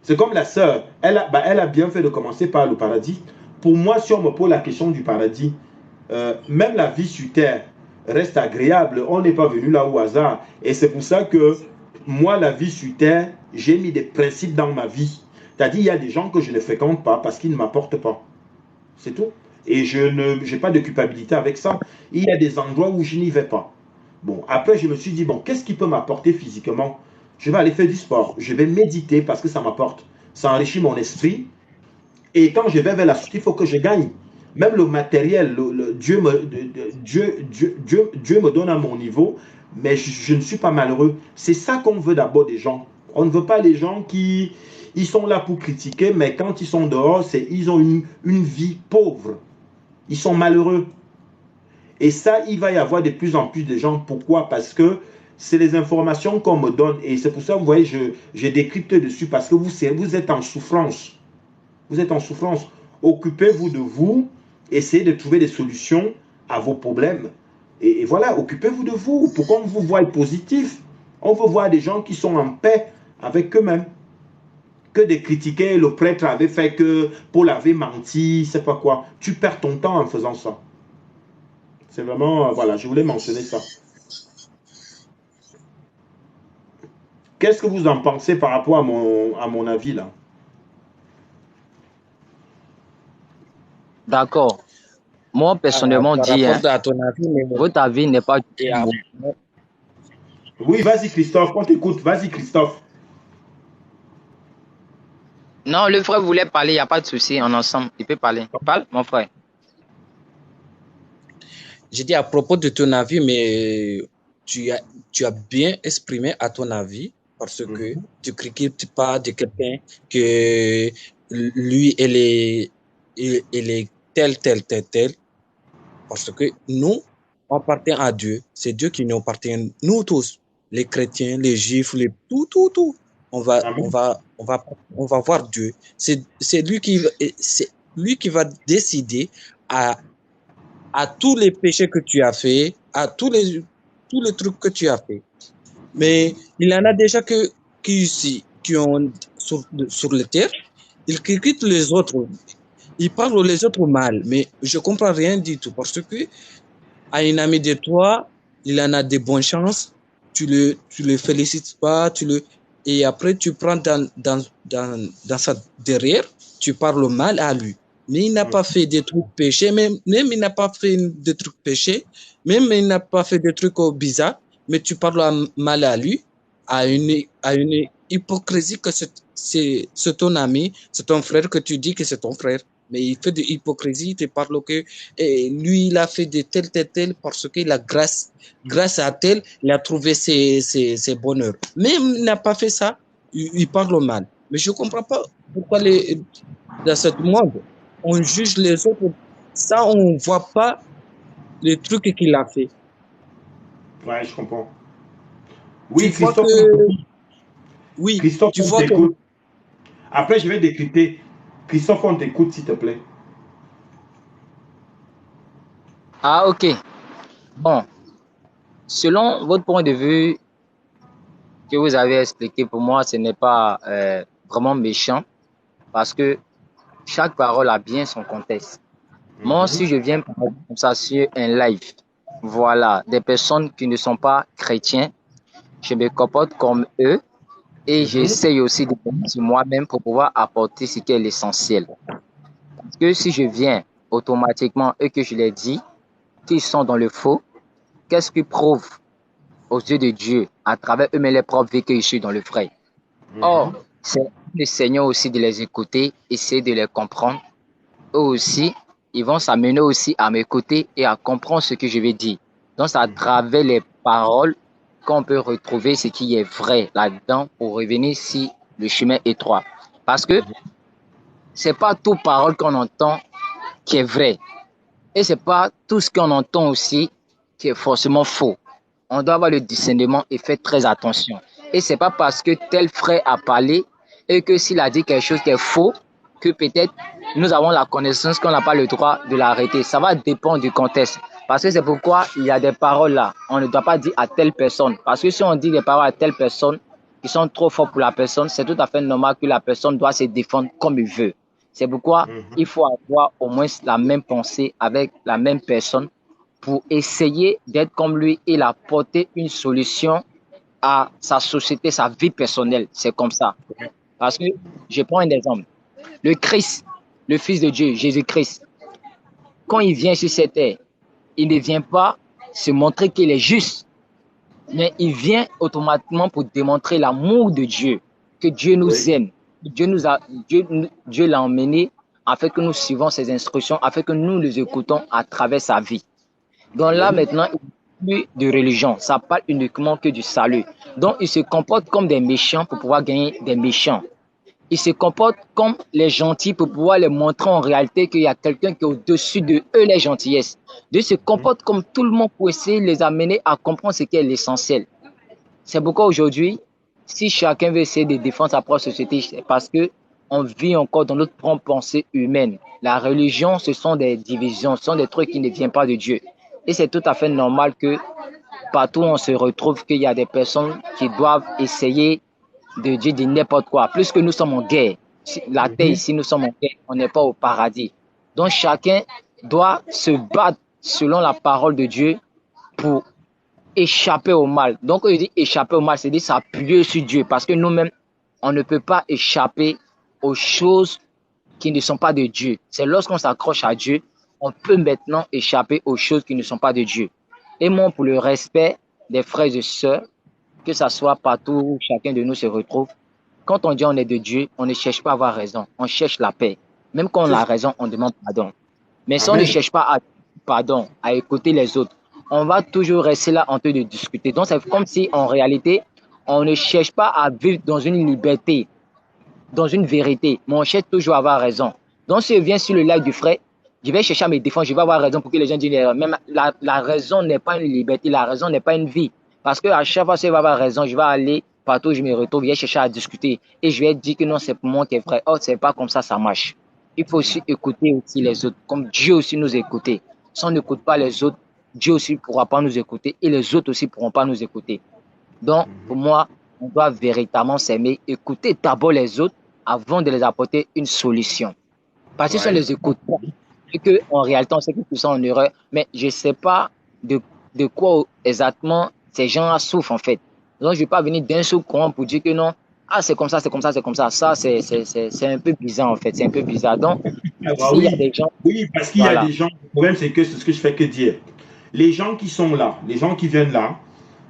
C'est comme la sœur. Elle a bien fait de commencer par le paradis. Pour moi, si on me pose la question du paradis, même la vie sur terre reste agréable. On n'est pas venu là au hasard. Et c'est pour ça que moi, la vie sur terre, j'ai mis des principes dans ma vie. C'est-à-dire, il y a des gens que je ne fréquente pas parce qu'ils ne m'apportent pas. C'est tout. Et je n'ai pas de culpabilité avec ça. Il y a des endroits où je n'y vais pas. Bon, après, je me suis dit, bon, qu'est-ce qui peut m'apporter physiquement? Je vais aller faire du sport. Je vais méditer parce que ça m'apporte. Ça enrichit mon esprit. Et quand je vais vers la suite, il faut que je gagne. Même le matériel, Dieu me donne à mon niveau, mais je ne suis pas malheureux. C'est ça qu'on veut d'abord des gens. On ne veut pas les gens qui ils sont là pour critiquer, mais quand ils sont dehors, ils ont une vie pauvre. Ils sont malheureux. Et ça, il va y avoir de plus en plus de gens. Pourquoi? Parce que c'est les informations qu'on me donne. Et c'est pour ça, vous voyez, je décrypte dessus parce que vous êtes en souffrance. Vous êtes en souffrance. Occupez-vous de vous. Essayez de trouver des solutions à vos problèmes. Et voilà, occupez-vous de vous. Pourquoi on vous voit positif? On veut voir des gens qui sont en paix avec eux-mêmes. Que de critiquer, le prêtre avait fait que Paul avait menti, c'est pas quoi. Tu perds ton temps en faisant ça. C'est vraiment, voilà, je voulais mentionner ça. Qu'est-ce que vous en pensez par rapport à mon avis là? D'accord. Moi, personnellement, Par dit, hein, rapport à ton avis, mais votre avis n'est pas et à- bon. Oui, vas-y Christophe, on t'écoute. Vas-y Christophe. Non, le frère voulait parler, il n'y a pas de souci, en ensemble. Il peut parler. Parle, mon frère. j'ai dit à propos de ton avis, mais tu as bien exprimé à ton avis parce que tu ne critiques pas de quelqu'un que lui, il est tel. Parce que nous, on appartient à Dieu. C'est Dieu qui nous appartient, nous tous. les chrétiens, les juifs, tout. On va, Amen. on va voir Dieu. C'est lui qui va décider à tous les péchés que tu as fait, à tous les trucs que tu as fait. Mais il y en a déjà qui ont sur la terre, ils critiquent les autres, ils parlent les autres mal, mais je comprends rien du tout parce que à un ami de toi, il en a de bonnes chances, tu le félicites pas, et après tu prends dans sa derrière, tu parles mal à lui. Mais il n'a pas fait des trucs péchés, même il n'a pas fait des trucs péchés, même il n'a pas fait des trucs bizarres, mais tu parles mal à lui, à une hypocrisie que c'est ton ami, c'est ton frère que tu dis que c'est ton frère. Mais il fait de l'hypocrisie, il te parle que lui, il a fait de tel, parce que grâce à tel, il a trouvé ses bonheurs. Même il n'a pas fait ça, il parle mal. Mais je ne comprends pas pourquoi dans ce monde, on juge les autres, ça, on ne voit pas les trucs qu'il a fait. Ouais, je comprends. Oui, Tu vois Christophe, que, oui, Christophe, tu on vois que, t'écoute. Après, je vais décrypter. Christophe, on t'écoute, s'il te plaît. Ah, ok. Bon, selon votre point de vue que vous avez expliqué, pour moi, ce n'est pas vraiment méchant parce que chaque parole a bien son contexte. Moi, si je viens par exemple, comme ça sur un live, voilà, des personnes qui ne sont pas chrétiens, je me comporte comme eux et j'essaye aussi de penser sur moi-même pour pouvoir apporter ce qui est l'essentiel. Parce que si je viens automatiquement et que je les dis qu'ils sont dans le faux, qu'est-ce qui prouve aux yeux de Dieu à travers eux-mêmes les propres vies que je suis dans le vrai? Or, c'est le Seigneur aussi de les écouter, essayer de les comprendre. Eux aussi, ils vont s'amener aussi à m'écouter et à comprendre ce que je vais dire. Donc, c'est à travers les paroles qu'on peut retrouver ce qui est vrai là-dedans pour revenir sur le chemin étroit. Parce que c'est pas toute parole qu'on entend qui est vraie. Et c'est pas tout ce qu'on entend aussi qui est forcément faux. On doit avoir le discernement et faire très attention. Et c'est pas parce que tel frère a parlé et que s'il a dit quelque chose qui est faux, que peut-être nous avons la connaissance qu'on n'a pas le droit de l'arrêter. Ça va dépendre du contexte. Parce que c'est pourquoi il y a des paroles là. On ne doit pas dire à telle personne. Parce que si on dit des paroles à telle personne qui sont trop fortes pour la personne, c'est tout à fait normal que la personne doit se défendre comme il veut. C'est pourquoi il faut avoir au moins la même pensée avec la même personne pour essayer d'être comme lui et apporter une solution à sa société, sa vie personnelle. C'est comme ça. Parce que je prends un exemple. Le Christ, le Fils de Dieu, Jésus-Christ, quand il vient sur cette terre, il ne vient pas se montrer qu'il est juste, mais il vient automatiquement pour démontrer l'amour de Dieu, que Dieu nous aime. Dieu l'a emmené afin que nous suivons ses instructions, afin que nous les écoutons à travers sa vie. Donc là, maintenant, il n'y a plus de religion. Ça parle uniquement que du salut. Donc, ils se comportent comme des méchants pour pouvoir gagner des méchants. Ils se comportent comme les gentils pour pouvoir les montrer en réalité qu'il y a quelqu'un qui est au-dessus de eux, les gentillesses. Ils se comportent comme tout le monde pour essayer de les amener à comprendre ce qui est l'essentiel. C'est pourquoi aujourd'hui, si chacun veut essayer de défendre sa propre société, c'est parce que on vit encore dans notre propre pensée humaine. La religion, ce sont des divisions, ce sont des trucs qui ne viennent pas de Dieu. Et c'est tout à fait normal que partout où on se retrouve, qu'il y a des personnes qui doivent essayer de dire n'importe quoi. Plus que nous sommes en guerre, la terre ici, nous sommes en guerre, on n'est pas au paradis. Donc chacun doit se battre selon la parole de Dieu pour échapper au mal. Donc quand je dis échapper au mal, c'est dire s'appuyer sur Dieu. Parce que nous-mêmes, on ne peut pas échapper aux choses qui ne sont pas de Dieu. C'est lorsqu'on s'accroche à Dieu, on peut maintenant échapper aux choses qui ne sont pas de Dieu. Et moi, pour le respect des frères et sœurs, que ce soit partout où chacun de nous se retrouve, quand on dit on est de Dieu, on ne cherche pas à avoir raison, on cherche la paix. Même quand on a raison, on demande pardon. Mais si on ne cherche pas à pardon, à écouter les autres, on va toujours rester là en train de discuter. Donc c'est comme si en réalité, on ne cherche pas à vivre dans une liberté, dans une vérité, mais on cherche toujours à avoir raison. Donc si je viens sur le live du frère, je vais chercher à me défendre, je vais avoir raison pour que les gens disent, même la raison n'est pas une liberté, la raison n'est pas une vie. Parce que à chaque fois, si je vais avoir raison, je vais aller partout où je me retrouve, je vais chercher à discuter. Et je vais dire que non, c'est pour moi qui est vrai. Oh, c'est pas comme ça marche. Il faut aussi écouter aussi les autres, comme Dieu aussi nous écouter. Si on n'écoute pas les autres, Dieu aussi ne pourra pas nous écouter et les autres aussi ne pourront pas nous écouter. Donc, pour moi, on doit véritablement s'aimer, écouter d'abord les autres avant de les apporter une solution. Parce que si on Ouais. les écoute pas, et qu'en réalité, on sait que tout ça en erreur, mais je ne sais pas de quoi exactement ces gens-là souffrent en fait. Donc, je ne vais pas venir d'un seul courant pour dire que non, ah, c'est comme ça, c'est comme ça, c'est comme ça. Ça, c'est un peu bizarre en fait, c'est un peu bizarre. Donc, Ah bah s'il y a oui, des gens, oui, parce qu'il y a voilà, des gens, le problème c'est que c'est ce que je fais que dire. Les gens qui sont là, les gens qui viennent là,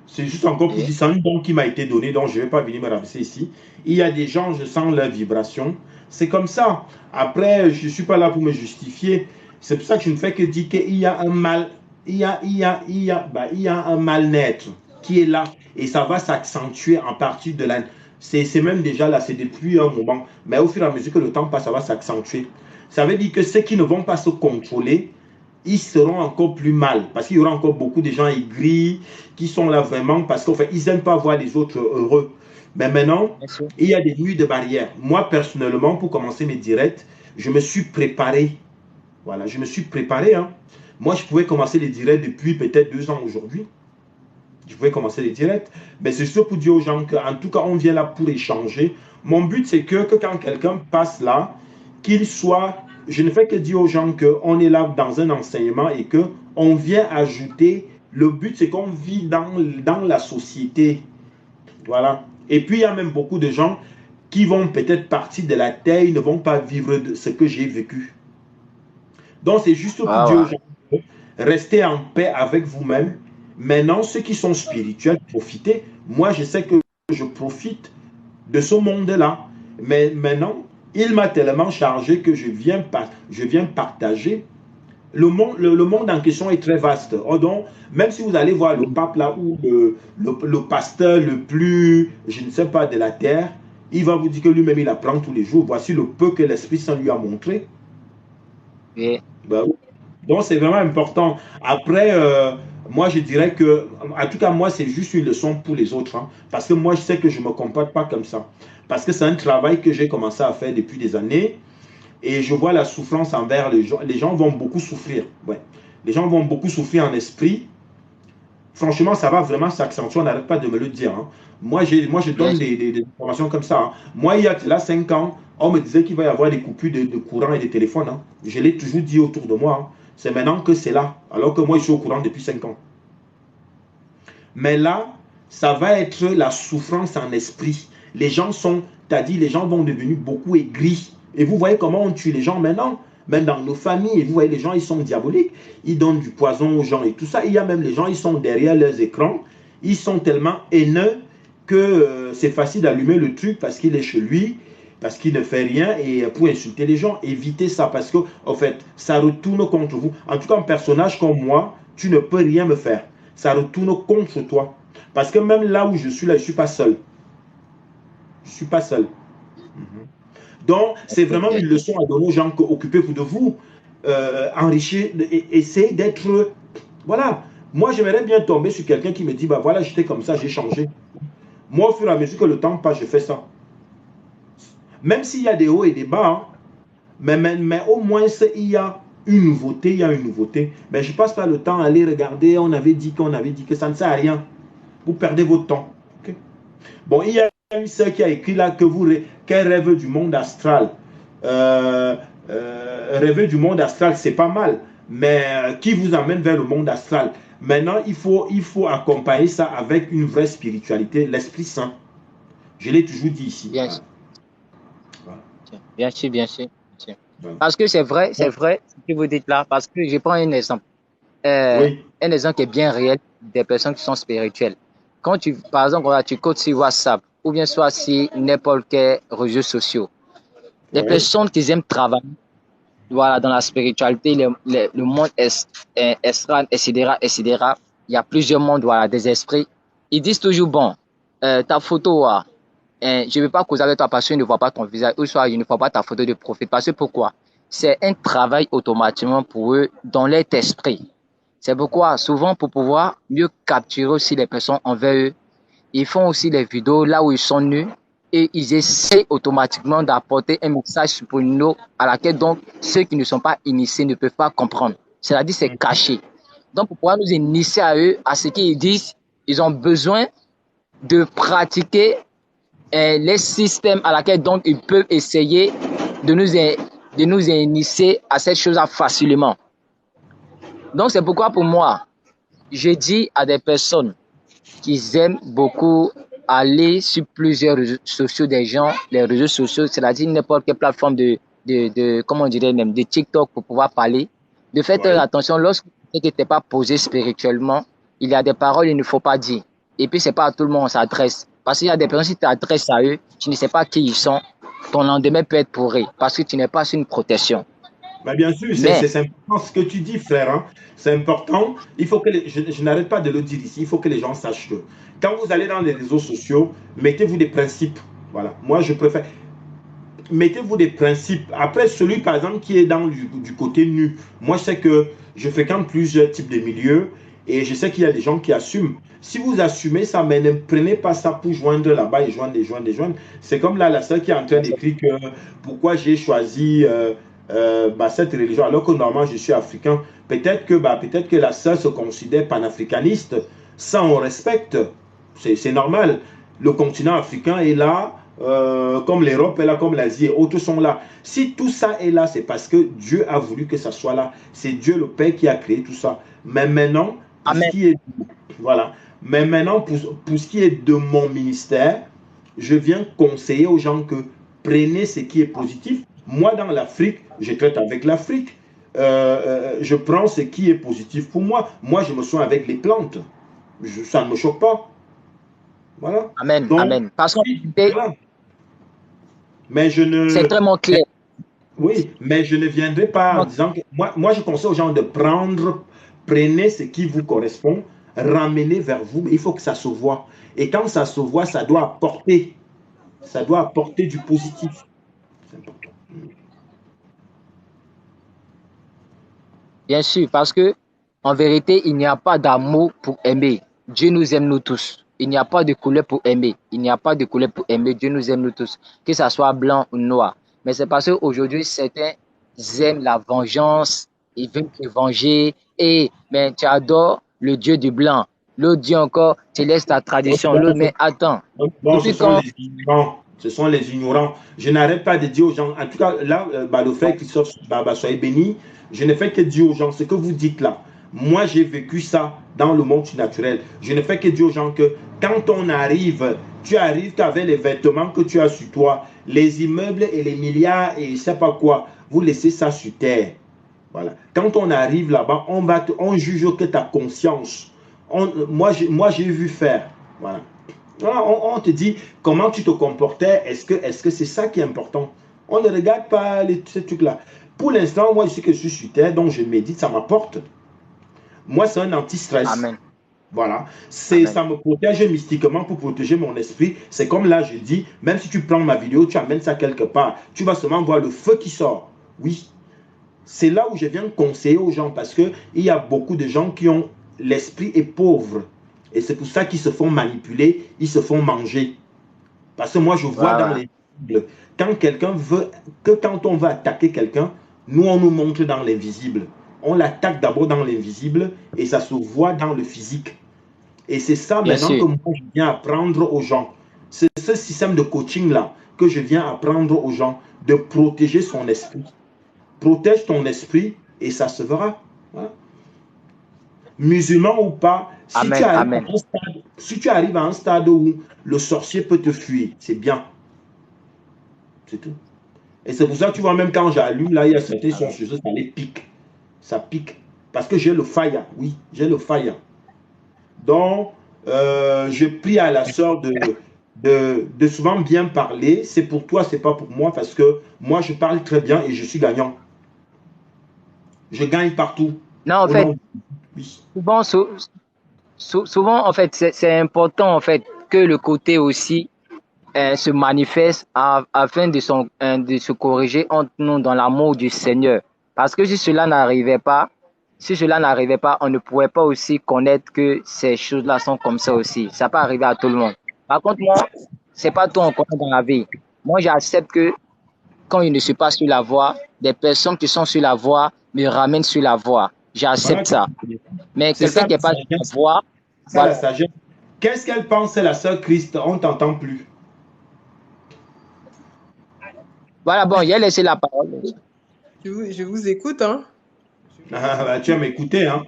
c'est juste encore pour et, dire, c'est un don qui m'a été donné, donc je ne vais pas venir me rabaisser ici. Il y a des gens, je sens leur vibration. C'est comme ça. Après, je ne suis pas là pour me justifier. C'est pour ça que je ne fais que dire qu'il y a un mal, il y a un mal-être qui est là. Et ça va s'accentuer en partie de la... C'est même déjà là, c'est depuis un moment. Mais au fur et à mesure que le temps passe, ça va s'accentuer. Ça veut dire que ceux qui ne vont pas se contrôler, ils seront encore plus mal. Parce qu'il y aura encore beaucoup de gens aigris qui sont là vraiment parce qu'en fait, ils n'aiment pas voir les autres heureux. Mais maintenant, bien sûr. il y a des nuits de barrière. Moi, personnellement, pour commencer mes directs, je me suis préparé. Voilà, je me suis préparé. Hein. Moi, je pouvais commencer les directs depuis peut-être 2 ans aujourd'hui. Je pouvais commencer les directs. Mais c'est sûr pour dire aux gens qu'en tout cas, on vient là pour échanger. Mon but, c'est que quand quelqu'un passe là, qu'il soit... Je ne fais que dire aux gens qu'on est là dans un enseignement et qu'on vient ajouter... Le but, c'est qu'on vit dans la société. Voilà. Et puis, il y a même beaucoup de gens qui vont peut-être partir de la terre, ils ne vont pas vivre de ce que j'ai vécu. Donc, c'est juste pour Ah dire aux ouais. gens, restez en paix avec vous-même. Maintenant, ceux qui sont spirituels, profitez. Moi, je sais que je profite de ce monde-là. Mais maintenant, il m'a tellement chargé que je viens partager. Le monde en question est très vaste. Oh, donc, même si vous allez voir le pape là, ou le pasteur le plus, je ne sais pas, de la terre, il va vous dire que lui-même, il apprend tous les jours. Voici le peu que l'Esprit Saint lui a montré. Et, Ben oui. Donc, c'est vraiment important. Après, moi, je dirais que, en tout cas, moi, c'est juste une leçon pour les autres. Hein, parce que moi, je sais que je ne me comporte pas comme ça. Parce que c'est un travail que j'ai commencé à faire depuis des années. Et je vois la souffrance envers les gens. Les gens vont beaucoup souffrir. Ouais. Les gens vont beaucoup souffrir en esprit. Franchement, ça va vraiment s'accentuer. On n'arrête pas de me le dire. Hein. Moi, je bien donne sûr. des informations comme ça. Hein. Moi, il y a là 5 ans, on me disait qu'il va y avoir des coupures de courant et de téléphone. Hein. Je l'ai toujours dit autour de moi. Hein. C'est maintenant que c'est là. Alors que moi, je suis au courant depuis 5 ans. Mais là, ça va être la souffrance en esprit. Les gens sont, t'as dit, les gens vont devenir beaucoup aigris. Et vous voyez comment on tue les gens maintenant, même dans nos familles. Et vous voyez, les gens, ils sont diaboliques. Ils donnent du poison aux gens et tout ça. Il y a même les gens, ils sont derrière leurs écrans. Ils sont tellement haineux que c'est facile d'allumer le truc parce qu'il est chez lui, parce qu'il ne fait rien et pour insulter les gens. Évitez ça parce que, en fait, ça retourne contre vous. En tout cas, un personnage comme moi, tu ne peux rien me faire. Ça retourne contre toi. Parce que même là où je suis là, je ne suis pas seul. Je ne suis pas seul. Donc, c'est vraiment une leçon à donner aux gens que occupez-vous de vous, enrichir, essayez d'être... Voilà. Moi, j'aimerais bien tomber sur quelqu'un qui me dit, bah voilà, j'étais comme ça, j'ai changé. Moi, au fur et à mesure que le temps passe, je fais ça. Même s'il y a des hauts et des bas, hein, mais au moins, il y a une nouveauté, il y a une nouveauté. Mais je ne passe pas le temps à aller regarder, on avait dit que ça ne sert à rien. Vous perdez votre temps. Okay? Bon, il y a une sœur qui a écrit là qu'elle rêve du monde astral. Rêver du monde astral, c'est pas mal. Mais qui vous amène vers le monde astral? Maintenant, il faut accompagner ça avec une vraie spiritualité, l'Esprit Saint. Je l'ai toujours dit ici. Bien Voilà. sûr, Voilà. bien sûr, bien sûr. Bien sûr. Voilà. Parce que c'est vrai ce que vous dites là. Parce que je prends un exemple. Oui. Un exemple qui est bien réel des personnes qui sont spirituelles. Quand par exemple, tu codes sur WhatsApp ou bien soit sur n'importe quel réseau social, les Oui. personnes qui aiment travailler, voilà, dans la spiritualité, le monde astral, etc., etc., il y a plusieurs mondes, voilà, des esprits. Ils disent toujours, bon, ta photo, je ne vais pas causer avec toi parce que je ne vois pas ton visage, ou soit je ne vois pas ta photo de profil. Parce que pourquoi? C'est un travail automatiquement pour eux dans leur esprit. C'est pourquoi, souvent, pour pouvoir mieux capturer aussi les personnes envers eux, ils font aussi des vidéos là où ils sont nus et ils essaient automatiquement d'apporter un message subliminal à laquelle donc ceux qui ne sont pas initiés ne peuvent pas comprendre. C'est-à-dire c'est caché. Donc pour pouvoir nous initier à eux, à ce qu'ils disent, ils ont besoin de pratiquer les systèmes à laquelle donc ils peuvent essayer de nous initier à cette chose-là facilement. Donc c'est pourquoi pour moi, je dis à des personnes qui aiment beaucoup aller sur plusieurs réseaux sociaux des gens, les réseaux sociaux, c'est-à-dire n'importe quelle plateforme comment on dirait même, de TikTok pour pouvoir parler, de faire attention lorsque tu n'es pas posé spirituellement, il y a des paroles qu'il ne faut pas dire. Et puis, c'est pas à tout le monde on s'adresse. Parce qu'il y a des personnes, si tu t'adresses à eux, tu ne sais pas qui ils sont, ton lendemain peut être pourri parce que tu n'es pas sur une protection. Bah bien sûr, c'est important ce que tu dis, frère. Hein. C'est important. Il faut que je n'arrête pas de le dire ici. Il faut que les gens sachent que quand vous allez dans les réseaux sociaux, mettez-vous des principes. Voilà. Moi, je préfère. Mettez-vous des principes. Après, celui, par exemple, qui est dans du côté nu. Moi, je sais que je fréquente plusieurs types de milieux et je sais qu'il y a des gens qui assument. Si vous assumez ça, mais ne prenez pas ça pour joindre là-bas et joindre. C'est comme là, la sœur qui est en train d'écrire que pourquoi j'ai choisi cette religion alors que normalement je suis africain. Peut-être que la sœur se considère panafricaniste. Ça, on respecte. C'est normal. Le continent africain est là. Comme l'Europe est là, comme l'Asie et autres sont là. Si tout ça est là, c'est parce que Dieu a voulu que ça soit là. C'est Dieu le Père qui a créé tout ça. Mais maintenant, pour ce qui est, voilà. Mais maintenant, pour ce qui est de mon ministère, je viens conseiller aux gens que prenez ce qui est positif. Moi, dans l'Afrique, je traite avec l'Afrique. Je prends ce qui est positif pour moi. Moi, je me soigne avec les plantes. Ça ne me choque pas. Voilà. Amen. Donc, amen. Parce que voilà. Mais je ne. C'est vraiment clair. Oui, mais je ne viendrai pas en disant que moi je conseille aux gens de prenez ce qui vous correspond, ramenez vers vous, mais il faut que ça se voit. Et quand ça se voit, ça doit apporter du positif. C'est important. Bien sûr, parce que en vérité, il n'y a pas d'amour pour aimer. Dieu nous aime nous tous. Il n'y a pas de couleur pour aimer. Il n'y a pas de couleur pour aimer. Dieu nous aime nous tous, que ça soit blanc ou noir. Mais c'est parce qu'aujourd'hui, certains aiment la vengeance, ils veulent te venger. Mais tu adores le Dieu du blanc. L'autre dit encore, tu laisses ta tradition. L'autre, mais attends. Bon, ce sont les ignorants. Je n'arrête pas de dire aux gens, en tout cas, là, le frère Christophe, soyez béni. Je ne fais que dire aux gens ce que vous dites là. Moi, j'ai vécu ça dans le monde naturel. Je ne fais que dire aux gens que quand on arrive, tu arrives qu'avec les vêtements que tu as sur toi, les immeubles et les milliards et je ne sais pas quoi, vous laissez ça sur terre. Voilà. Quand on arrive là-bas, on juge que ta conscience. Moi, j'ai vu faire. Voilà. On te dit comment tu te comportais. Est-ce que c'est ça qui est important? On ne regarde pas ces trucs-là. Pour l'instant, moi, je sais que je suis sur terre, donc je médite, ça m'apporte. Moi, c'est un anti-stress. Amen. Voilà. Ça me protège mystiquement pour protéger mon esprit. C'est comme là, je dis, même si tu prends ma vidéo, tu amènes ça quelque part, tu vas seulement voir le feu qui sort. Oui. C'est là où je viens conseiller aux gens parce qu'il y a beaucoup de gens qui ont l'esprit est pauvre. Et c'est pour ça qu'ils se font manipuler, ils se font manger. Parce que moi, je vois dans les livres, quand on veut attaquer quelqu'un, nous, on nous montre dans l'invisible. On l'attaque d'abord dans l'invisible et ça se voit dans le physique. Et c'est ça maintenant que moi, je viens apprendre aux gens. C'est ce système de coaching-là que je viens apprendre aux gens, de protéger son esprit. Protège ton esprit et ça se verra. Voilà. Musulman ou pas, si tu arrives à un stade où le sorcier peut te fuir, c'est bien. C'est tout. Et c'est pour ça que tu vois, même quand j'allume, là, il y a certaines sorciers, ça les pique. Ça pique. Parce que j'ai le fire. Oui, j'ai le fire. Donc, je prie à la sœur de souvent bien parler. C'est pour toi, c'est pas pour moi, parce que moi, je parle très bien et je suis gagnant. Je gagne partout. Non, en fait, oui. souvent, en fait, c'est important, en fait, que le côté aussi se manifeste afin de se corriger entre nous dans l'amour du Seigneur. Parce que si cela n'arrivait pas, si cela n'arrivait pas, on ne pouvait pas aussi connaître que ces choses-là sont comme ça aussi. Ça peut arriver à tout le monde. Par contre, moi, c'est pas tout en commun dans la vie. Moi, j'accepte que quand je ne suis pas sur la voie, des personnes qui sont sur la voie me ramènent sur la voie. Voilà, J'accepte ça. Mais c'est quelqu'un ça qui n'est la pas sur la sagesse. voie, C'est ça la voilà. sagesse. Qu'est-ce qu'elle pense, la sœur Christ? On t'entend plus. Voilà, bon, j'ai laissé la parole. Je vous écoute, hein. Ah, bah, tu vas m'écouter, hein.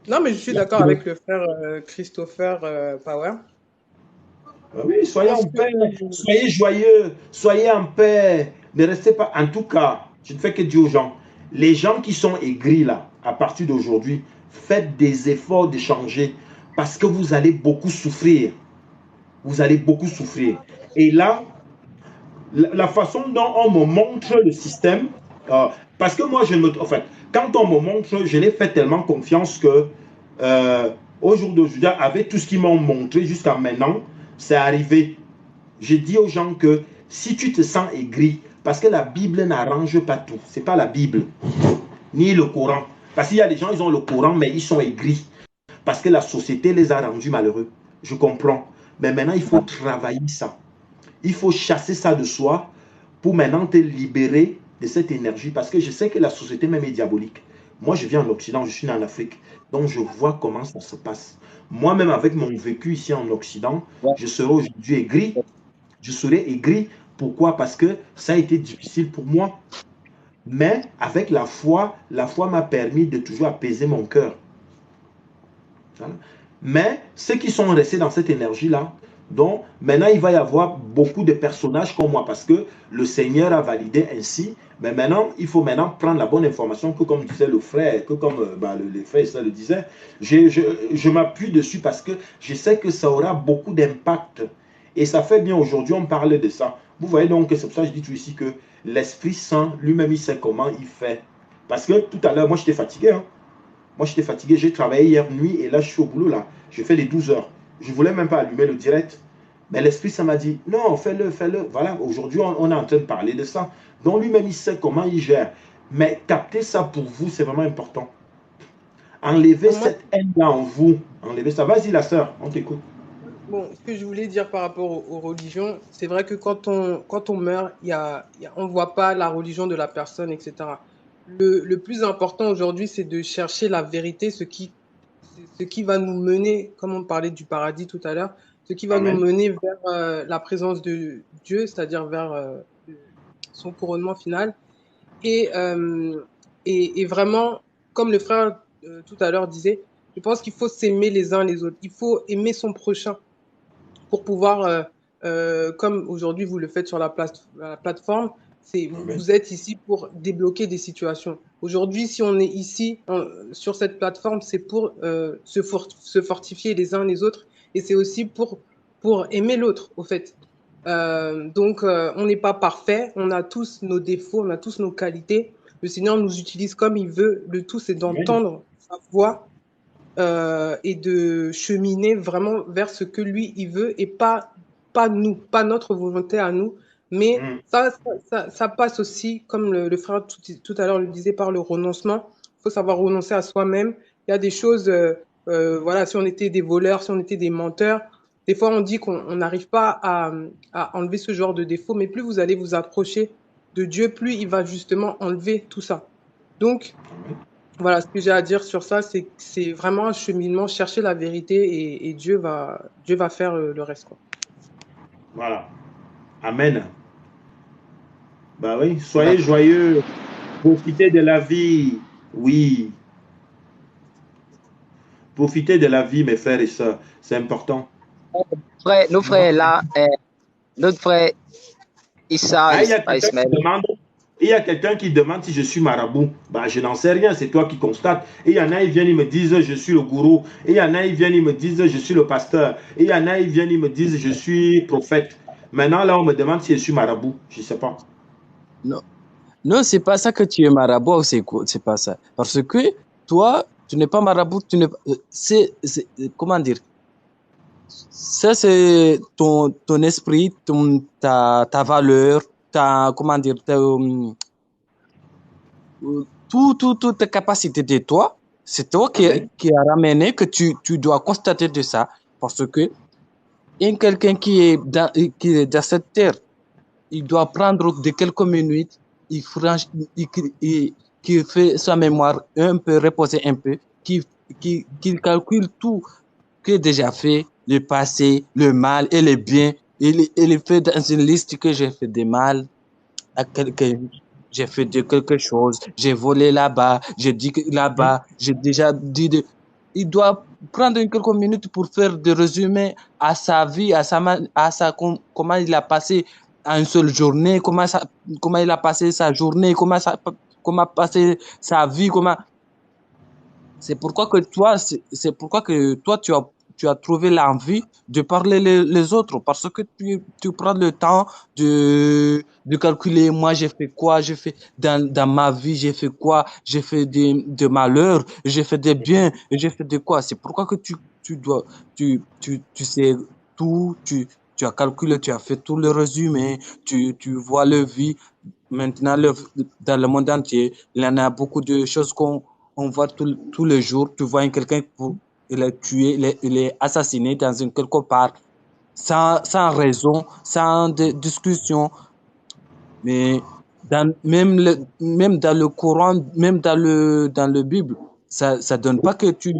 Non, mais je suis d'accord avec le frère Christopher Power. Ah oui, Je soyez pense en que paix, soyez joyeux, soyez en paix. Ne restez pas. En tout cas, je ne fais que dire aux gens, les gens qui sont aigris là, à partir d'aujourd'hui, faites des efforts de changer parce que vous allez beaucoup souffrir. Vous allez beaucoup souffrir. Et là, la façon dont on me montre le système, parce que moi, en fait, quand on me montre, je l'ai fait tellement confiance que au jour d'aujourd'hui, avec tout ce qu'ils m'ont montré jusqu'à maintenant, c'est arrivé. Je dis aux gens que si tu te sens aigri, parce que la Bible n'arrange pas tout, c'est pas la Bible, ni le Coran. Parce qu'il y a des gens, ils ont le Coran, mais ils sont aigris. Parce que la société les a rendus malheureux. Je comprends. Mais maintenant, il faut travailler ça. Il faut chasser ça de soi pour maintenant te libérer de cette énergie. Parce que je sais que la société même est diabolique. Moi, je viens en Occident, je suis né en Afrique. Donc, je vois comment ça se passe. Moi-même, avec mon vécu ici en Occident, Ouais. je serai aujourd'hui aigri. Je serai aigri. Pourquoi? Parce que ça a été difficile pour moi. Mais avec la foi m'a permis de toujours apaiser mon cœur. Voilà. Mais ceux qui sont restés dans cette énergie-là, donc maintenant il va y avoir beaucoup de personnages comme moi parce que le Seigneur a validé ainsi. Mais maintenant, il faut maintenant prendre la bonne information que comme disait le frère, que comme les frères ça le disaient, je m'appuie dessus parce que je sais que ça aura beaucoup d'impact. Et ça fait bien aujourd'hui, on parle de ça. Vous voyez donc, c'est pour ça que je dis tout ici que l'Esprit Saint lui-même, il sait comment il fait. Parce que tout à l'heure, moi j'étais fatigué, hein. Moi, j'étais fatigué, j'ai travaillé hier nuit et là, je suis au boulot, là. Je fais les 12 heures. Je ne voulais même pas allumer le direct. Mais l'esprit, ça m'a dit, non, fais-le, fais-le. Voilà, aujourd'hui, on est en train de parler de ça. Donc, lui-même, il sait comment il gère. Mais capter ça pour vous, c'est vraiment important. Enlevez pour moi, cette haine-là en vous. Enlevez ça. Vas-y, la sœur, on t'écoute. bon, ce que je voulais dire par rapport aux religions, c'est vrai que quand on meurt, on ne voit pas la religion de la personne, etc. Le plus important aujourd'hui, c'est de chercher la vérité, ce qui va nous mener, comme on parlait du paradis tout à l'heure, ce qui va nous Amen. mener vers la présence de Dieu, c'est-à-dire vers son couronnement final. Et, euh, et vraiment, comme le frère tout à l'heure disait, je pense qu'il faut s'aimer les uns les autres. Il faut aimer son prochain pour pouvoir, comme aujourd'hui vous le faites sur la plateforme, Amen. vous êtes ici pour débloquer des situations. Aujourd'hui, si on est ici sur cette plateforme, c'est pour se fortifier les uns les autres et c'est aussi pour aimer l'autre, au fait. Donc, on n'est pas parfait, on a tous nos défauts, on a tous nos qualités. Le Seigneur nous utilise comme il veut. Le tout, c'est Amen. d'entendre sa voix et de cheminer vraiment vers ce que lui, il veut et pas nous, pas notre volonté à nous. Mais Mm. ça passe aussi, comme le frère tout à l'heure le disait, par le renoncement. Il faut savoir renoncer à soi-même. Il y a des choses, voilà, si on était des voleurs, si on était des menteurs, des fois on dit qu'on n'arrive pas à enlever ce genre de défaut, mais plus vous allez vous approcher de Dieu, plus il va justement enlever tout ça. Donc, Amen. voilà, ce que j'ai à dire sur ça, c'est que c'est vraiment un cheminement, chercher la vérité et Dieu va faire le reste, quoi. Voilà. Amen. Bah oui, soyez D'accord. joyeux. Profitez de la vie. Oui. Profitez de la vie, mes frères et sœurs. C'est important. Frère, nos frères là, notre frère Issa, Ah, pas Ismaël. il y a quelqu'un qui demande si je suis marabout. Bah, je n'en sais rien, c'est toi qui constates. Et il y en a, ils viennent, ils me disent, je suis le gourou. Et il y en a, ils viennent, ils me disent, je suis le pasteur. Et il y en a, ils viennent, ils me disent, je suis prophète. Maintenant, là, on me demande si je suis marabout. Je ne sais pas. Non, non, c'est pas ça que tu es marabout, c'est pas ça. Parce que toi, tu n'es pas marabout, tu n'es pas- comment dire? Ça, c'est ton esprit, ta valeur, comment dire, toutes tes capacités de toi, c'est toi qui a ramené que tu dois constater de ça. Parce que quelqu'un qui est dans cette terre, il doit prendre de quelques minutes, qui fait sa mémoire un peu, reposer un peu, qui calcule tout que déjà fait, le passé, le mal et le bien. Il fait dans une liste que j'ai fait des mal à quelqu'un, j'ai fait de quelque chose, j'ai volé là-bas, j'ai dit que là-bas, j'ai déjà dit de... Il doit prendre quelques minutes pour faire des résumés à sa vie, comment il a passé une seule journée, comment il a passé sa journée, comment passé sa vie, c'est pourquoi que toi, tu as trouvé l'envie de parler les autres parce que tu prends le temps de calculer, moi, j'ai fait quoi, j'ai fait dans ma vie, j'ai fait quoi, j'ai fait de malheur, j'ai fait des biens, j'ai fait de quoi. C'est pourquoi que tu sais tout, tu as calculé, tu as fait tout le résumé, tu vois le vie. Maintenant, dans le monde entier, il y en a beaucoup de choses on voit tous les jours. Tu vois quelqu'un, il est tué, il est assassiné dans une quelque part, sans raison, sans discussion. Mais même dans le Coran, même dans le Bible, ça donne pas que tu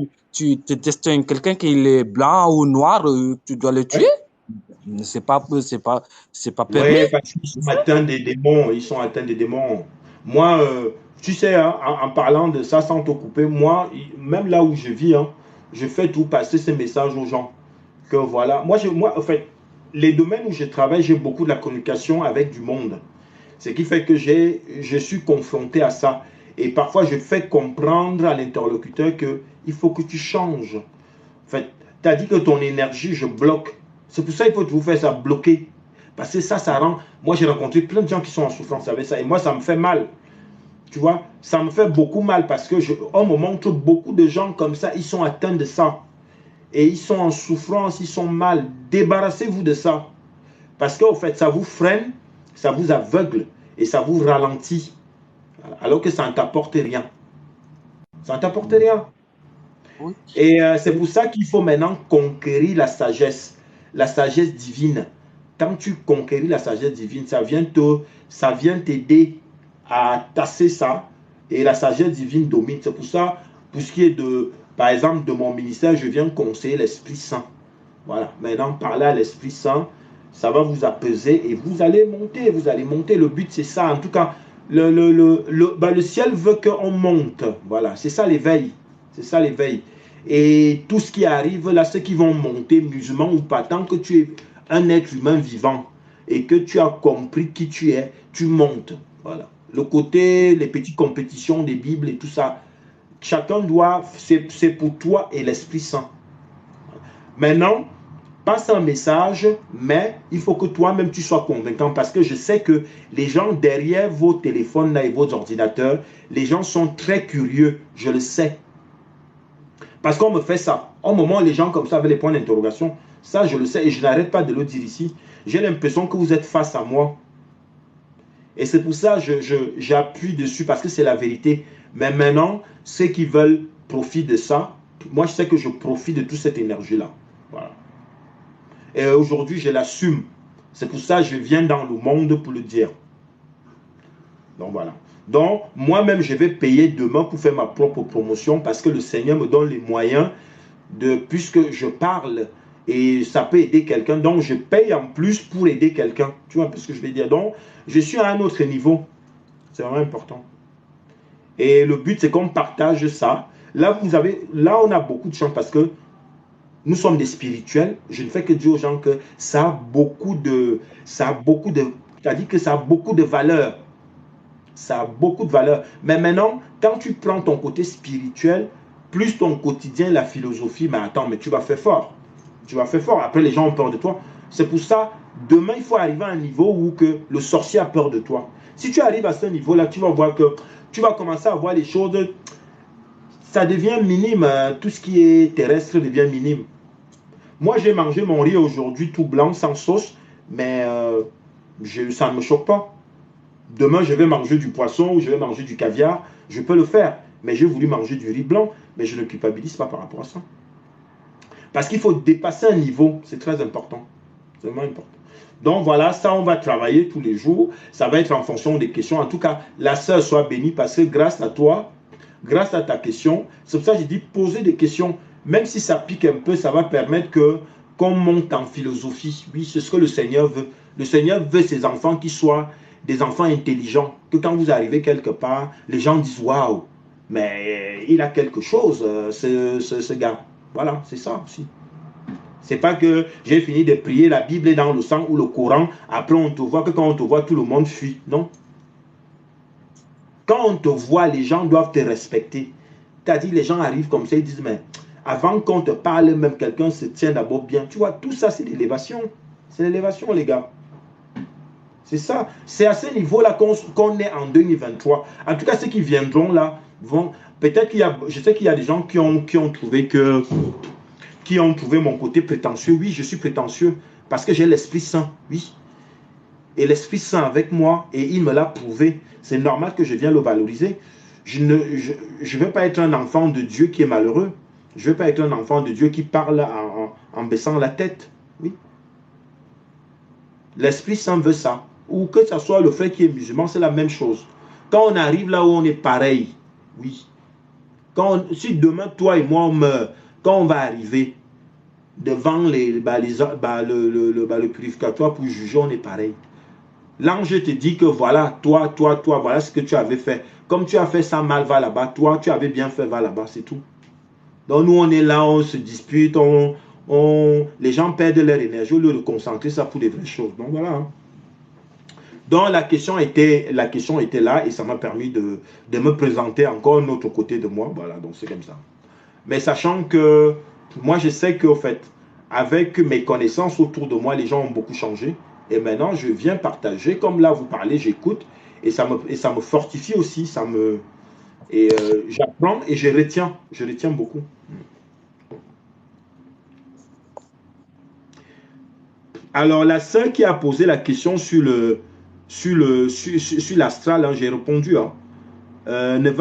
détestes quelqu'un qui est blanc ou noir, tu dois le tuer. C'est pas permis. Oui, parce qu'ils sont atteints des démons. Ils sont atteints des démons. Moi, tu sais, hein, en parlant de ça, sans te couper, moi, même là où je vis, hein, je fais tout passer ces messages aux gens. Que voilà. Moi, en fait, les domaines où je travaille, j'ai beaucoup de la communication avec du monde. Ce qui fait que je suis confronté à ça. Et parfois, je fais comprendre à l'interlocuteur qu'il faut que tu changes. En fait, tu as dit que ton énergie, je bloque. C'est pour ça qu'il faut vous faire ça bloquer. Parce que ça rend... Moi, j'ai rencontré plein de gens qui sont en souffrance avec ça. Et moi, ça me fait mal. Tu vois, ça me fait beaucoup mal parce que on me montre beaucoup de gens comme ça, ils sont atteints de ça. Et ils sont en souffrance, ils sont mal. Débarrassez-vous de ça. Parce qu'en fait, ça vous freine, ça vous aveugle et ça vous ralentit. Alors que ça ne t'apporte rien. Ça ne t'apporte rien. Oui. Et c'est pour ça qu'il faut maintenant conquérir la sagesse divine. Quand tu conquéris la sagesse divine, ça vient t'aider à tasser ça. Et la sagesse divine domine. C'est pour ça, pour ce qui est par exemple, de mon ministère, je viens conseiller l'Esprit Saint. Voilà. Maintenant, parler à l'Esprit Saint, ça va vous apaiser et vous allez monter. Vous allez monter. Le but, c'est ça. En tout cas, le ciel veut qu'on monte. Voilà. C'est ça l'éveil. C'est ça l'éveil. Et tout ce qui arrive là, ceux qui vont monter, musulmans ou pas, tant que tu es un être humain vivant et que tu as compris qui tu es, tu montes. Voilà. Le côté, les petites compétitions des Bibles et tout ça, chacun doit, c'est pour toi et l'Esprit Saint. Maintenant, passe un message, mais il faut que toi-même tu sois convaincant parce que je sais que les gens derrière vos téléphones là, et vos ordinateurs, les gens sont très curieux, je le sais. Parce qu'on me fait ça. Au moment où les gens comme ça avec les points d'interrogation, ça je le sais et je n'arrête pas de le dire ici. J'ai l'impression que vous êtes face à moi. Et c'est pour ça que j'appuie dessus parce que c'est la vérité. Mais maintenant, ceux qui veulent profiter de ça, moi je sais que je profite de toute cette énergie-là. Voilà. Et aujourd'hui, je l'assume. C'est pour ça que je viens dans le monde pour le dire. Donc voilà. Donc, moi-même, je vais payer demain pour faire ma propre promotion parce que le Seigneur me donne les moyens puisque je parle et ça peut aider quelqu'un. Donc, je paye en plus pour aider quelqu'un. Tu vois un peu ce que je vais dire. Donc, je suis à un autre niveau. C'est vraiment important. Et le but, c'est qu'on partage ça. Là, on a beaucoup de chance parce que nous sommes des spirituels. Je ne fais que dire aux gens que ça a beaucoup de c'est-à-dire que ça a beaucoup de valeur. Ça a beaucoup de valeur. Mais maintenant, quand tu prends ton côté spirituel, plus ton quotidien, la philosophie, mais attends, mais tu vas faire fort. Tu vas faire fort. Après, les gens ont peur de toi. C'est pour ça, demain, il faut arriver à un niveau où que le sorcier a peur de toi. Si tu arrives à ce niveau-là, tu vas voir que tu vas commencer à voir les choses. Ça devient minime. Tout ce qui est terrestre devient minime. Moi, j'ai mangé mon riz aujourd'hui tout blanc, sans sauce, mais ça ne me choque pas. Demain, je vais manger du poisson ou je vais manger du caviar. Je peux le faire. Mais j'ai voulu manger du riz blanc, mais je ne culpabilise pas par rapport à ça. Parce qu'il faut dépasser un niveau. C'est très important. C'est vraiment important. Donc voilà, ça, on va travailler tous les jours. Ça va être en fonction des questions. En tout cas, la sœur soit bénie parce que grâce à toi, grâce à ta question, c'est pour ça que j'ai dit poser des questions. Même si ça pique un peu, ça va permettre que qu'on monte en philosophie. Oui, c'est ce que le Seigneur veut. Le Seigneur veut ses enfants qui soient des enfants intelligents. Que quand vous arrivez quelque part, les gens disent waouh, mais il a quelque chose, ce gars. Voilà, c'est ça aussi. C'est pas que j'ai fini de prier, la Bible est dans le sang ou le Coran, après on te voit, que quand on te voit, tout le monde fuit. Non. Quand on te voit, les gens doivent te respecter. C'est-à-dire, les gens arrivent comme ça, ils disent, mais avant qu'on te parle, même quelqu'un se tient d'abord bien. Tu vois, tout ça, c'est l'élévation. C'est l'élévation, les gars. C'est ça. C'est à ce niveau-là qu'on est en 2023. En tout cas, ceux qui viendront là, vont... Peut-être qu'il y a... Je sais qu'il y a des gens qui ont trouvé que... Qui ont trouvé mon côté prétentieux. Oui, je suis prétentieux parce que j'ai l'Esprit Saint. Oui. Et l'Esprit Saint avec moi, et il me l'a prouvé. C'est normal que je vienne le valoriser. Je ne veux pas être un enfant de Dieu qui est malheureux. Je ne veux pas être un enfant de Dieu qui parle en baissant la tête. Oui. L'Esprit Saint veut ça. Ou que ce soit le frère qui est musulman, c'est la même chose. Quand on arrive là où on est pareil, oui. Si demain, toi et moi, on meurt, quand on va arriver devant le purificatoire pour juger, on est pareil. L'ange te dit que voilà, toi, voilà ce que tu avais fait. Comme tu as fait ça mal, va là-bas. Toi, tu avais bien fait, va là-bas, c'est tout. Donc nous, on est là, on se dispute, les gens perdent leur énergie au lieu de concentrer ça pour des vraies choses. Donc voilà. Hein. Donc la question était là et ça m'a permis de me présenter encore un autre côté de moi. Voilà, donc c'est comme ça. Mais sachant que moi, je sais qu'au fait, avec mes connaissances autour de moi, les gens ont beaucoup changé. Et maintenant, je viens partager. Comme là, vous parlez, j'écoute. Et ça me fortifie aussi. J'apprends et je retiens. Je retiens beaucoup. Alors, la sœur qui a posé la question sur l'astral, hein, j'ai répondu. Hein. N'amène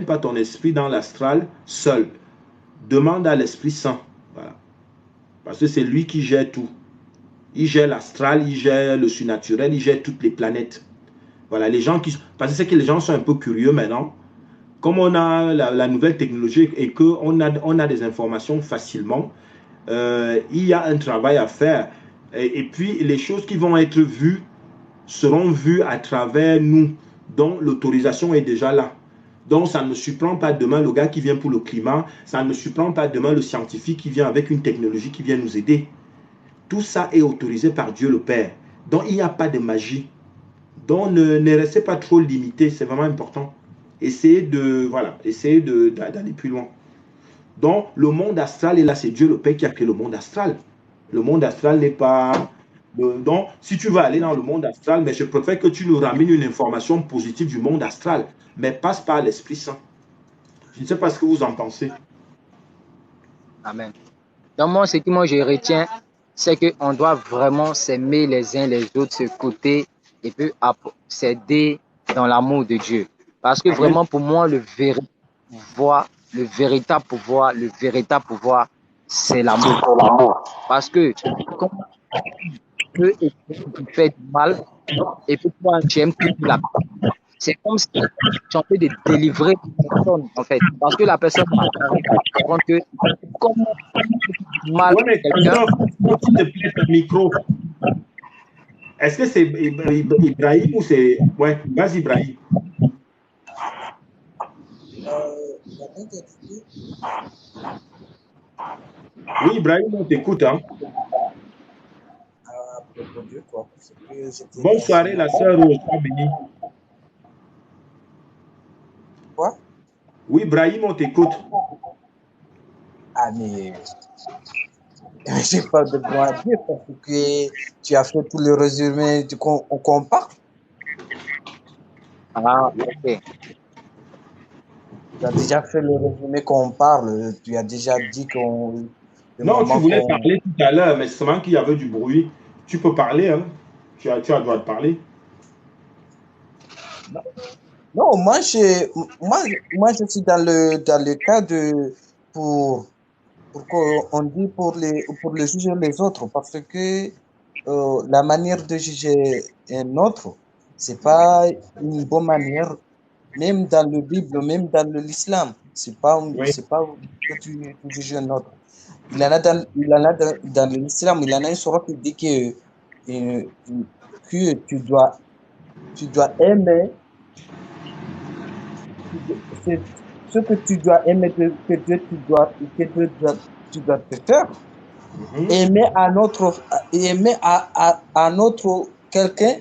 pas ton esprit dans l'astral seul. Demande à l'Esprit Saint. Voilà. Parce que c'est lui qui gère tout. Il gère l'astral, il gère le surnaturel, il gère toutes les planètes. Voilà, parce que c'est que les gens sont un peu curieux maintenant. Comme on a la nouvelle technologie et qu'on a des informations facilement, il y a un travail à faire. Et puis, les choses qui vont être vues seront vues à travers nous. Donc, l'autorisation est déjà là. Donc, ça ne me surprend pas demain le gars qui vient pour le climat. Ça ne me surprend pas demain le scientifique qui vient avec une technologie qui vient nous aider. Tout ça est autorisé par Dieu le Père. Donc, il n'y a pas de magie. Donc, ne restez pas trop limité. C'est vraiment important. Essayez d'aller plus loin. Donc, le monde astral est là. C'est Dieu le Père qui a créé le monde astral. Le monde astral n'est pas... Donc, si tu veux aller dans le monde astral, mais je préfère que tu nous ramènes une information positive du monde astral. Mais passe par l'Esprit Saint. Je ne sais pas ce que vous en pensez. Amen. Donc, moi, ce que je retiens, c'est qu'on doit vraiment s'aimer les uns les autres, se côté, et puis s'aider dans l'amour de Dieu. Parce que vraiment, pour moi, le véritable pouvoir, c'est l'amour. Parce que, quand tu fais du mal, et puis toi, tu aimes tout la personne. C'est comme si tu es en train de délivrer la personne, en fait. Parce que la personne va comprendre que comment tu mal quelqu'un. S'il te plaît, ton micro. Est-ce que c'est Ibrahim ou c'est... Ouais, vas-y, Ibrahim. Oui, Ibrahim, on t'écoute. Hein? Bonne soirée, la sœur Rose. Quoi? Oui, Ibrahim, on t'écoute. Ah, mais j'ai pas de bon à dire parce que tu as fait tout le résumé qu'on part. Ah, ok. Tu as déjà fait le résumé qu'on parle. Tu as déjà dit qu'on... Non, tu voulais parler tout à l'heure, mais c'est seulement qu'il y avait du bruit. Tu peux parler, hein? Tu as le droit de parler. Non, non, moi, moi, je suis dans le cas de, pour, pour qu'on dit pour les juger les autres, parce que la manière de juger un autre, c'est pas une bonne manière, même dans le Bible, même dans l'islam, Oui. c'est pas que tu juges un autre. Il en a dans l'islam, il en a une sourate qui dit euh, que tu dois aimer, c'est ce que tu dois aimer tu dois te faire. Mhm. Aimer un autre, aimer un autre quelqu'un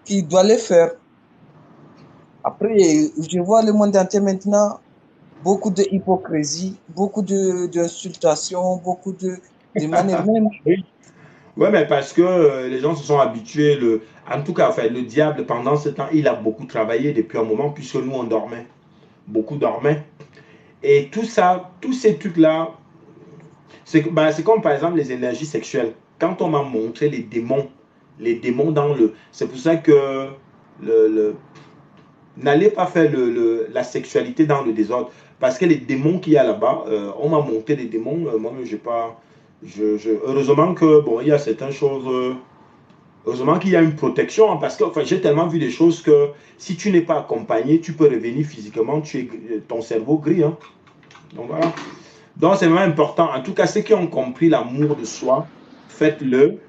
qui doit le faire. Après, je vois le monde entier maintenant, beaucoup de hypocrisie, beaucoup d'insultation, beaucoup de manières même. Oui. Ouais, mais parce que les gens se sont habitués. En tout cas, enfin, le diable, pendant ce temps, il a beaucoup travaillé depuis un moment, puisque nous, on dormait. Beaucoup dormaient. Et tout ça, tous ces trucs-là, c'est comme par exemple les énergies sexuelles. Quand on m'a montré les démons dans le. C'est pour ça que le, n'allez pas faire la sexualité dans le désordre. Parce que les démons qu'il y a là-bas, on m'a montré des démons. Moi-même, j'ai pas. Heureusement que, bon, il y a certaines choses. Heureusement qu'il y a une protection. Hein, parce que enfin, j'ai tellement vu des choses que si tu n'es pas accompagné, tu peux revenir physiquement. Ton cerveau grille. Hein. Donc voilà. Donc c'est vraiment important. En tout cas, ceux qui ont compris l'amour de soi, faites-le.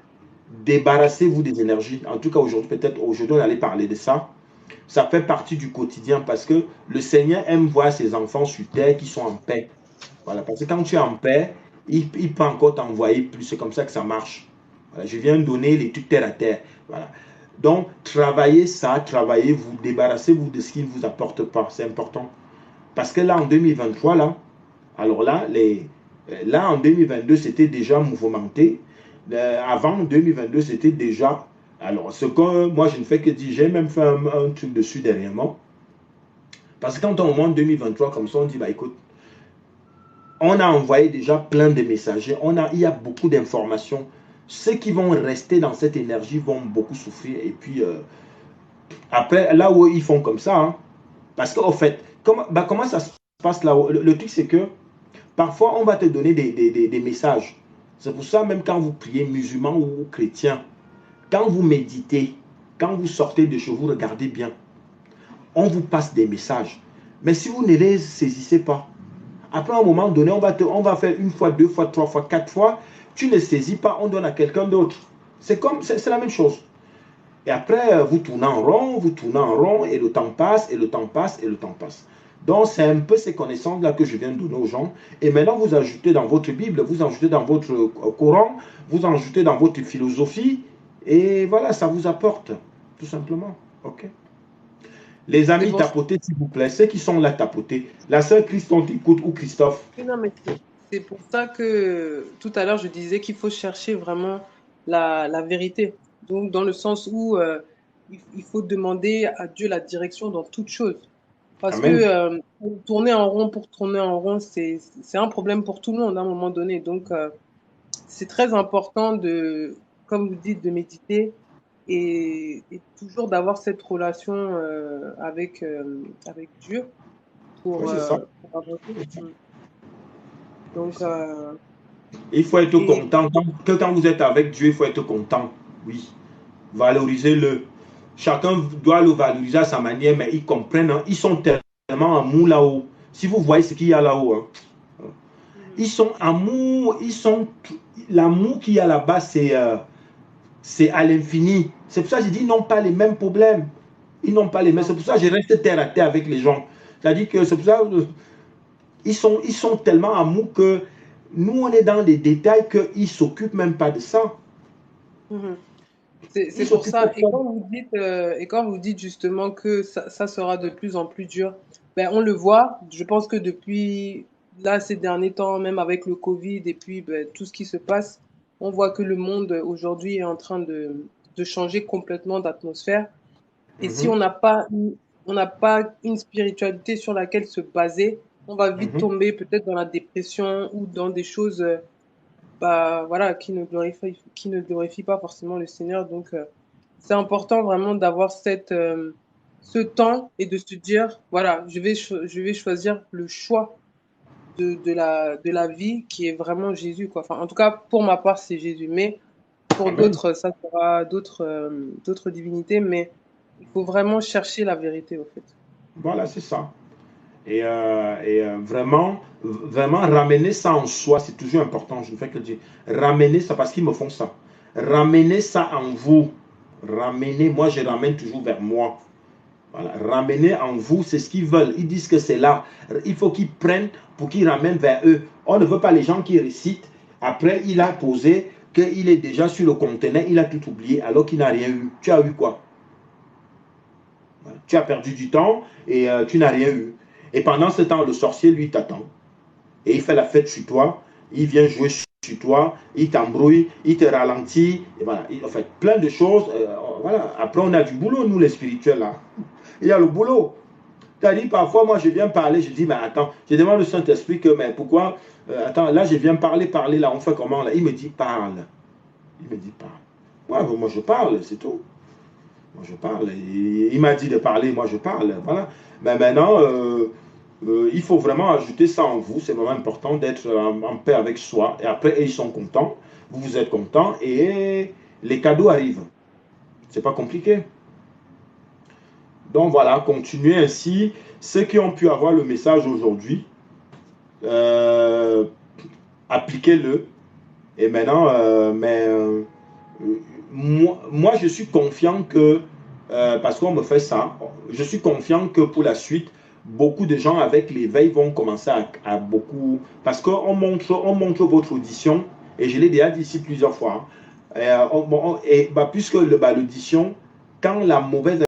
Débarrassez-vous des énergies. En tout cas, aujourd'hui, peut-être aujourd'hui, on allait parler de ça. Ça fait partie du quotidien parce que le Seigneur aime voir ses enfants sur terre qui sont en paix. Voilà, parce que quand tu es en paix, il peut encore t'envoyer plus. C'est comme ça que ça marche. Voilà, je viens de donner les trucs terre à terre. Voilà. Donc, travaillez ça, travaillez-vous, débarrassez-vous de ce qui ne vous apporte pas. C'est important. Parce que là, en 2023, là, alors là en 2022, c'était déjà mouvementé. Avant 2022, c'était déjà. Alors, ce que moi, je ne fais que dire, j'ai même fait un truc dessus dernièrement. Parce que quand on monte 2023 comme ça, on dit, bah écoute, on a envoyé déjà plein de messagers, il y a beaucoup d'informations. Ceux qui vont rester dans cette énergie vont beaucoup souffrir. Et puis, après, là où ils font comme ça, hein, parce qu'au fait, comment ça se passe là-haut? Le truc, c'est que parfois, on va te donner des messages. C'est pour ça, même quand vous priez, musulman ou chrétien, quand vous méditez, quand vous sortez de chez vous, regardez bien. On vous passe des messages. Mais si vous ne les saisissez pas, après un moment donné, on va faire une fois, deux fois, trois fois, quatre fois. Tu ne saisis pas, on donne à quelqu'un d'autre. C'est la même chose. Et après, vous tournez en rond, vous tournez en rond, et le temps passe, et le temps passe, et le temps passe. Donc, c'est un peu ces connaissances-là que je viens de donner aux gens. Et maintenant, vous ajoutez dans votre Bible, vous ajoutez dans votre Coran, vous ajoutez dans votre philosophie, et voilà, ça vous apporte, tout simplement. OK. Les C'est amis, pour ça. tapotez, s'il vous plaît. Ceux qui sont là, tapotez. La sœur Christophe t'écoute ou Christophe. Non, mais c'est pour ça que tout à l'heure, je disais qu'il faut chercher vraiment la vérité. Donc, dans le sens où il faut demander à Dieu la direction dans toute chose. Parce que Amen. tourner en rond pour tourner en rond, c'est un problème pour tout le monde à un moment donné. Donc, c'est très important de, comme vous dites, de méditer et toujours d'avoir cette relation avec Dieu Oui, c'est ça. pour avancer. Donc, Il faut être et content. Que quand vous êtes avec Dieu, il faut être content. Oui. Valorisez-le. Chacun doit le valoriser à sa manière, mais ils comprennent. Hein, ils sont tellement amour là-haut. Si vous voyez ce qu'il y a là-haut, hein, Mhm. ils sont amour. L'amour qu'il y a là-bas, c'est à l'infini. C'est pour ça que je dis, ils n'ont pas les mêmes problèmes. Ils n'ont pas les mêmes. C'est Non. pour ça que je reste terre à terre avec les gens. C'est-à-dire que c'est pour ça que ils sont tellement amour que nous, on est dans les détails qu'ils ne s'occupent même pas de ça. Mhm. Ils C'est pour s'occupent de ça. ça. Et quand vous dites justement que ça sera de plus en plus dur, ben, on le voit. Je pense que depuis là, ces derniers temps, même avec le Covid et puis ben, tout ce qui se passe, on voit que le monde aujourd'hui est en train de changer complètement d'atmosphère. Et si Mhm, on n'a pas une spiritualité sur laquelle se baser, on va vite mhm. tomber peut-être dans la dépression ou dans des choses bah, voilà, qui ne glorifient pas forcément le Seigneur. Donc, c'est important vraiment d'avoir ce temps et de se dire, voilà, je vais choisir le choix de la vie qui est vraiment Jésus, quoi. Enfin, en tout cas, pour ma part, c'est Jésus. Mais pour Amen. d'autres, ça sera d'autres divinités. Mais il faut vraiment chercher la vérité, au fait. Voilà, c'est ça. Vraiment, vraiment ramener ça en soi, c'est toujours important. Je ne fais que dire. Ramener ça parce qu'ils me font ça. Ramenez ça en vous. Ramenez, moi je ramène toujours vers moi. Voilà. Ramener en vous, c'est ce qu'ils veulent. Ils disent que c'est là. Il faut qu'ils prennent pour qu'ils ramènent vers eux. On ne veut pas les gens qui récitent. Après, il a posé qu'il est déjà sur le conteneur, il a tout oublié alors qu'il n'a rien eu. Tu as eu quoi? Tu as perdu du temps et tu n'as rien eu. Et pendant ce temps, le sorcier, lui, t'attend. Et il fait la fête sur toi. Il vient jouer sur toi. Il t'embrouille. Il te ralentit. Et voilà. En fait, plein de choses. Voilà. Après, on a du boulot, nous, les spirituels, là. Il y a le boulot. Tu as dit, parfois, moi, je viens parler. Je dis, mais attends, je demande au Saint-Esprit que, mais pourquoi attends, là, je viens parler, là. On fait comment, là? Il me dit, parle. Il me dit, parle. Ouais, moi, je parle, c'est tout. Moi, je parle. Il m'a dit de parler, moi, je parle. Voilà. Mais maintenant, il faut vraiment ajouter ça en vous. C'est vraiment important d'être en paix avec soi. Et après, ils sont contents. Vous êtes contents. Et les cadeaux arrivent. C'est pas compliqué. Donc voilà, continuez ainsi. Ceux qui ont pu avoir le message aujourd'hui, euh, appliquez-le. Et maintenant, moi, je suis confiant que, parce qu'on me fait ça, je suis confiant que pour la suite, beaucoup de gens avec l'éveil vont commencer à beaucoup... Parce qu'on montre votre audition, et je l'ai déjà dit ici plusieurs fois, hein, et, puisque l'audition, quand la mauvaise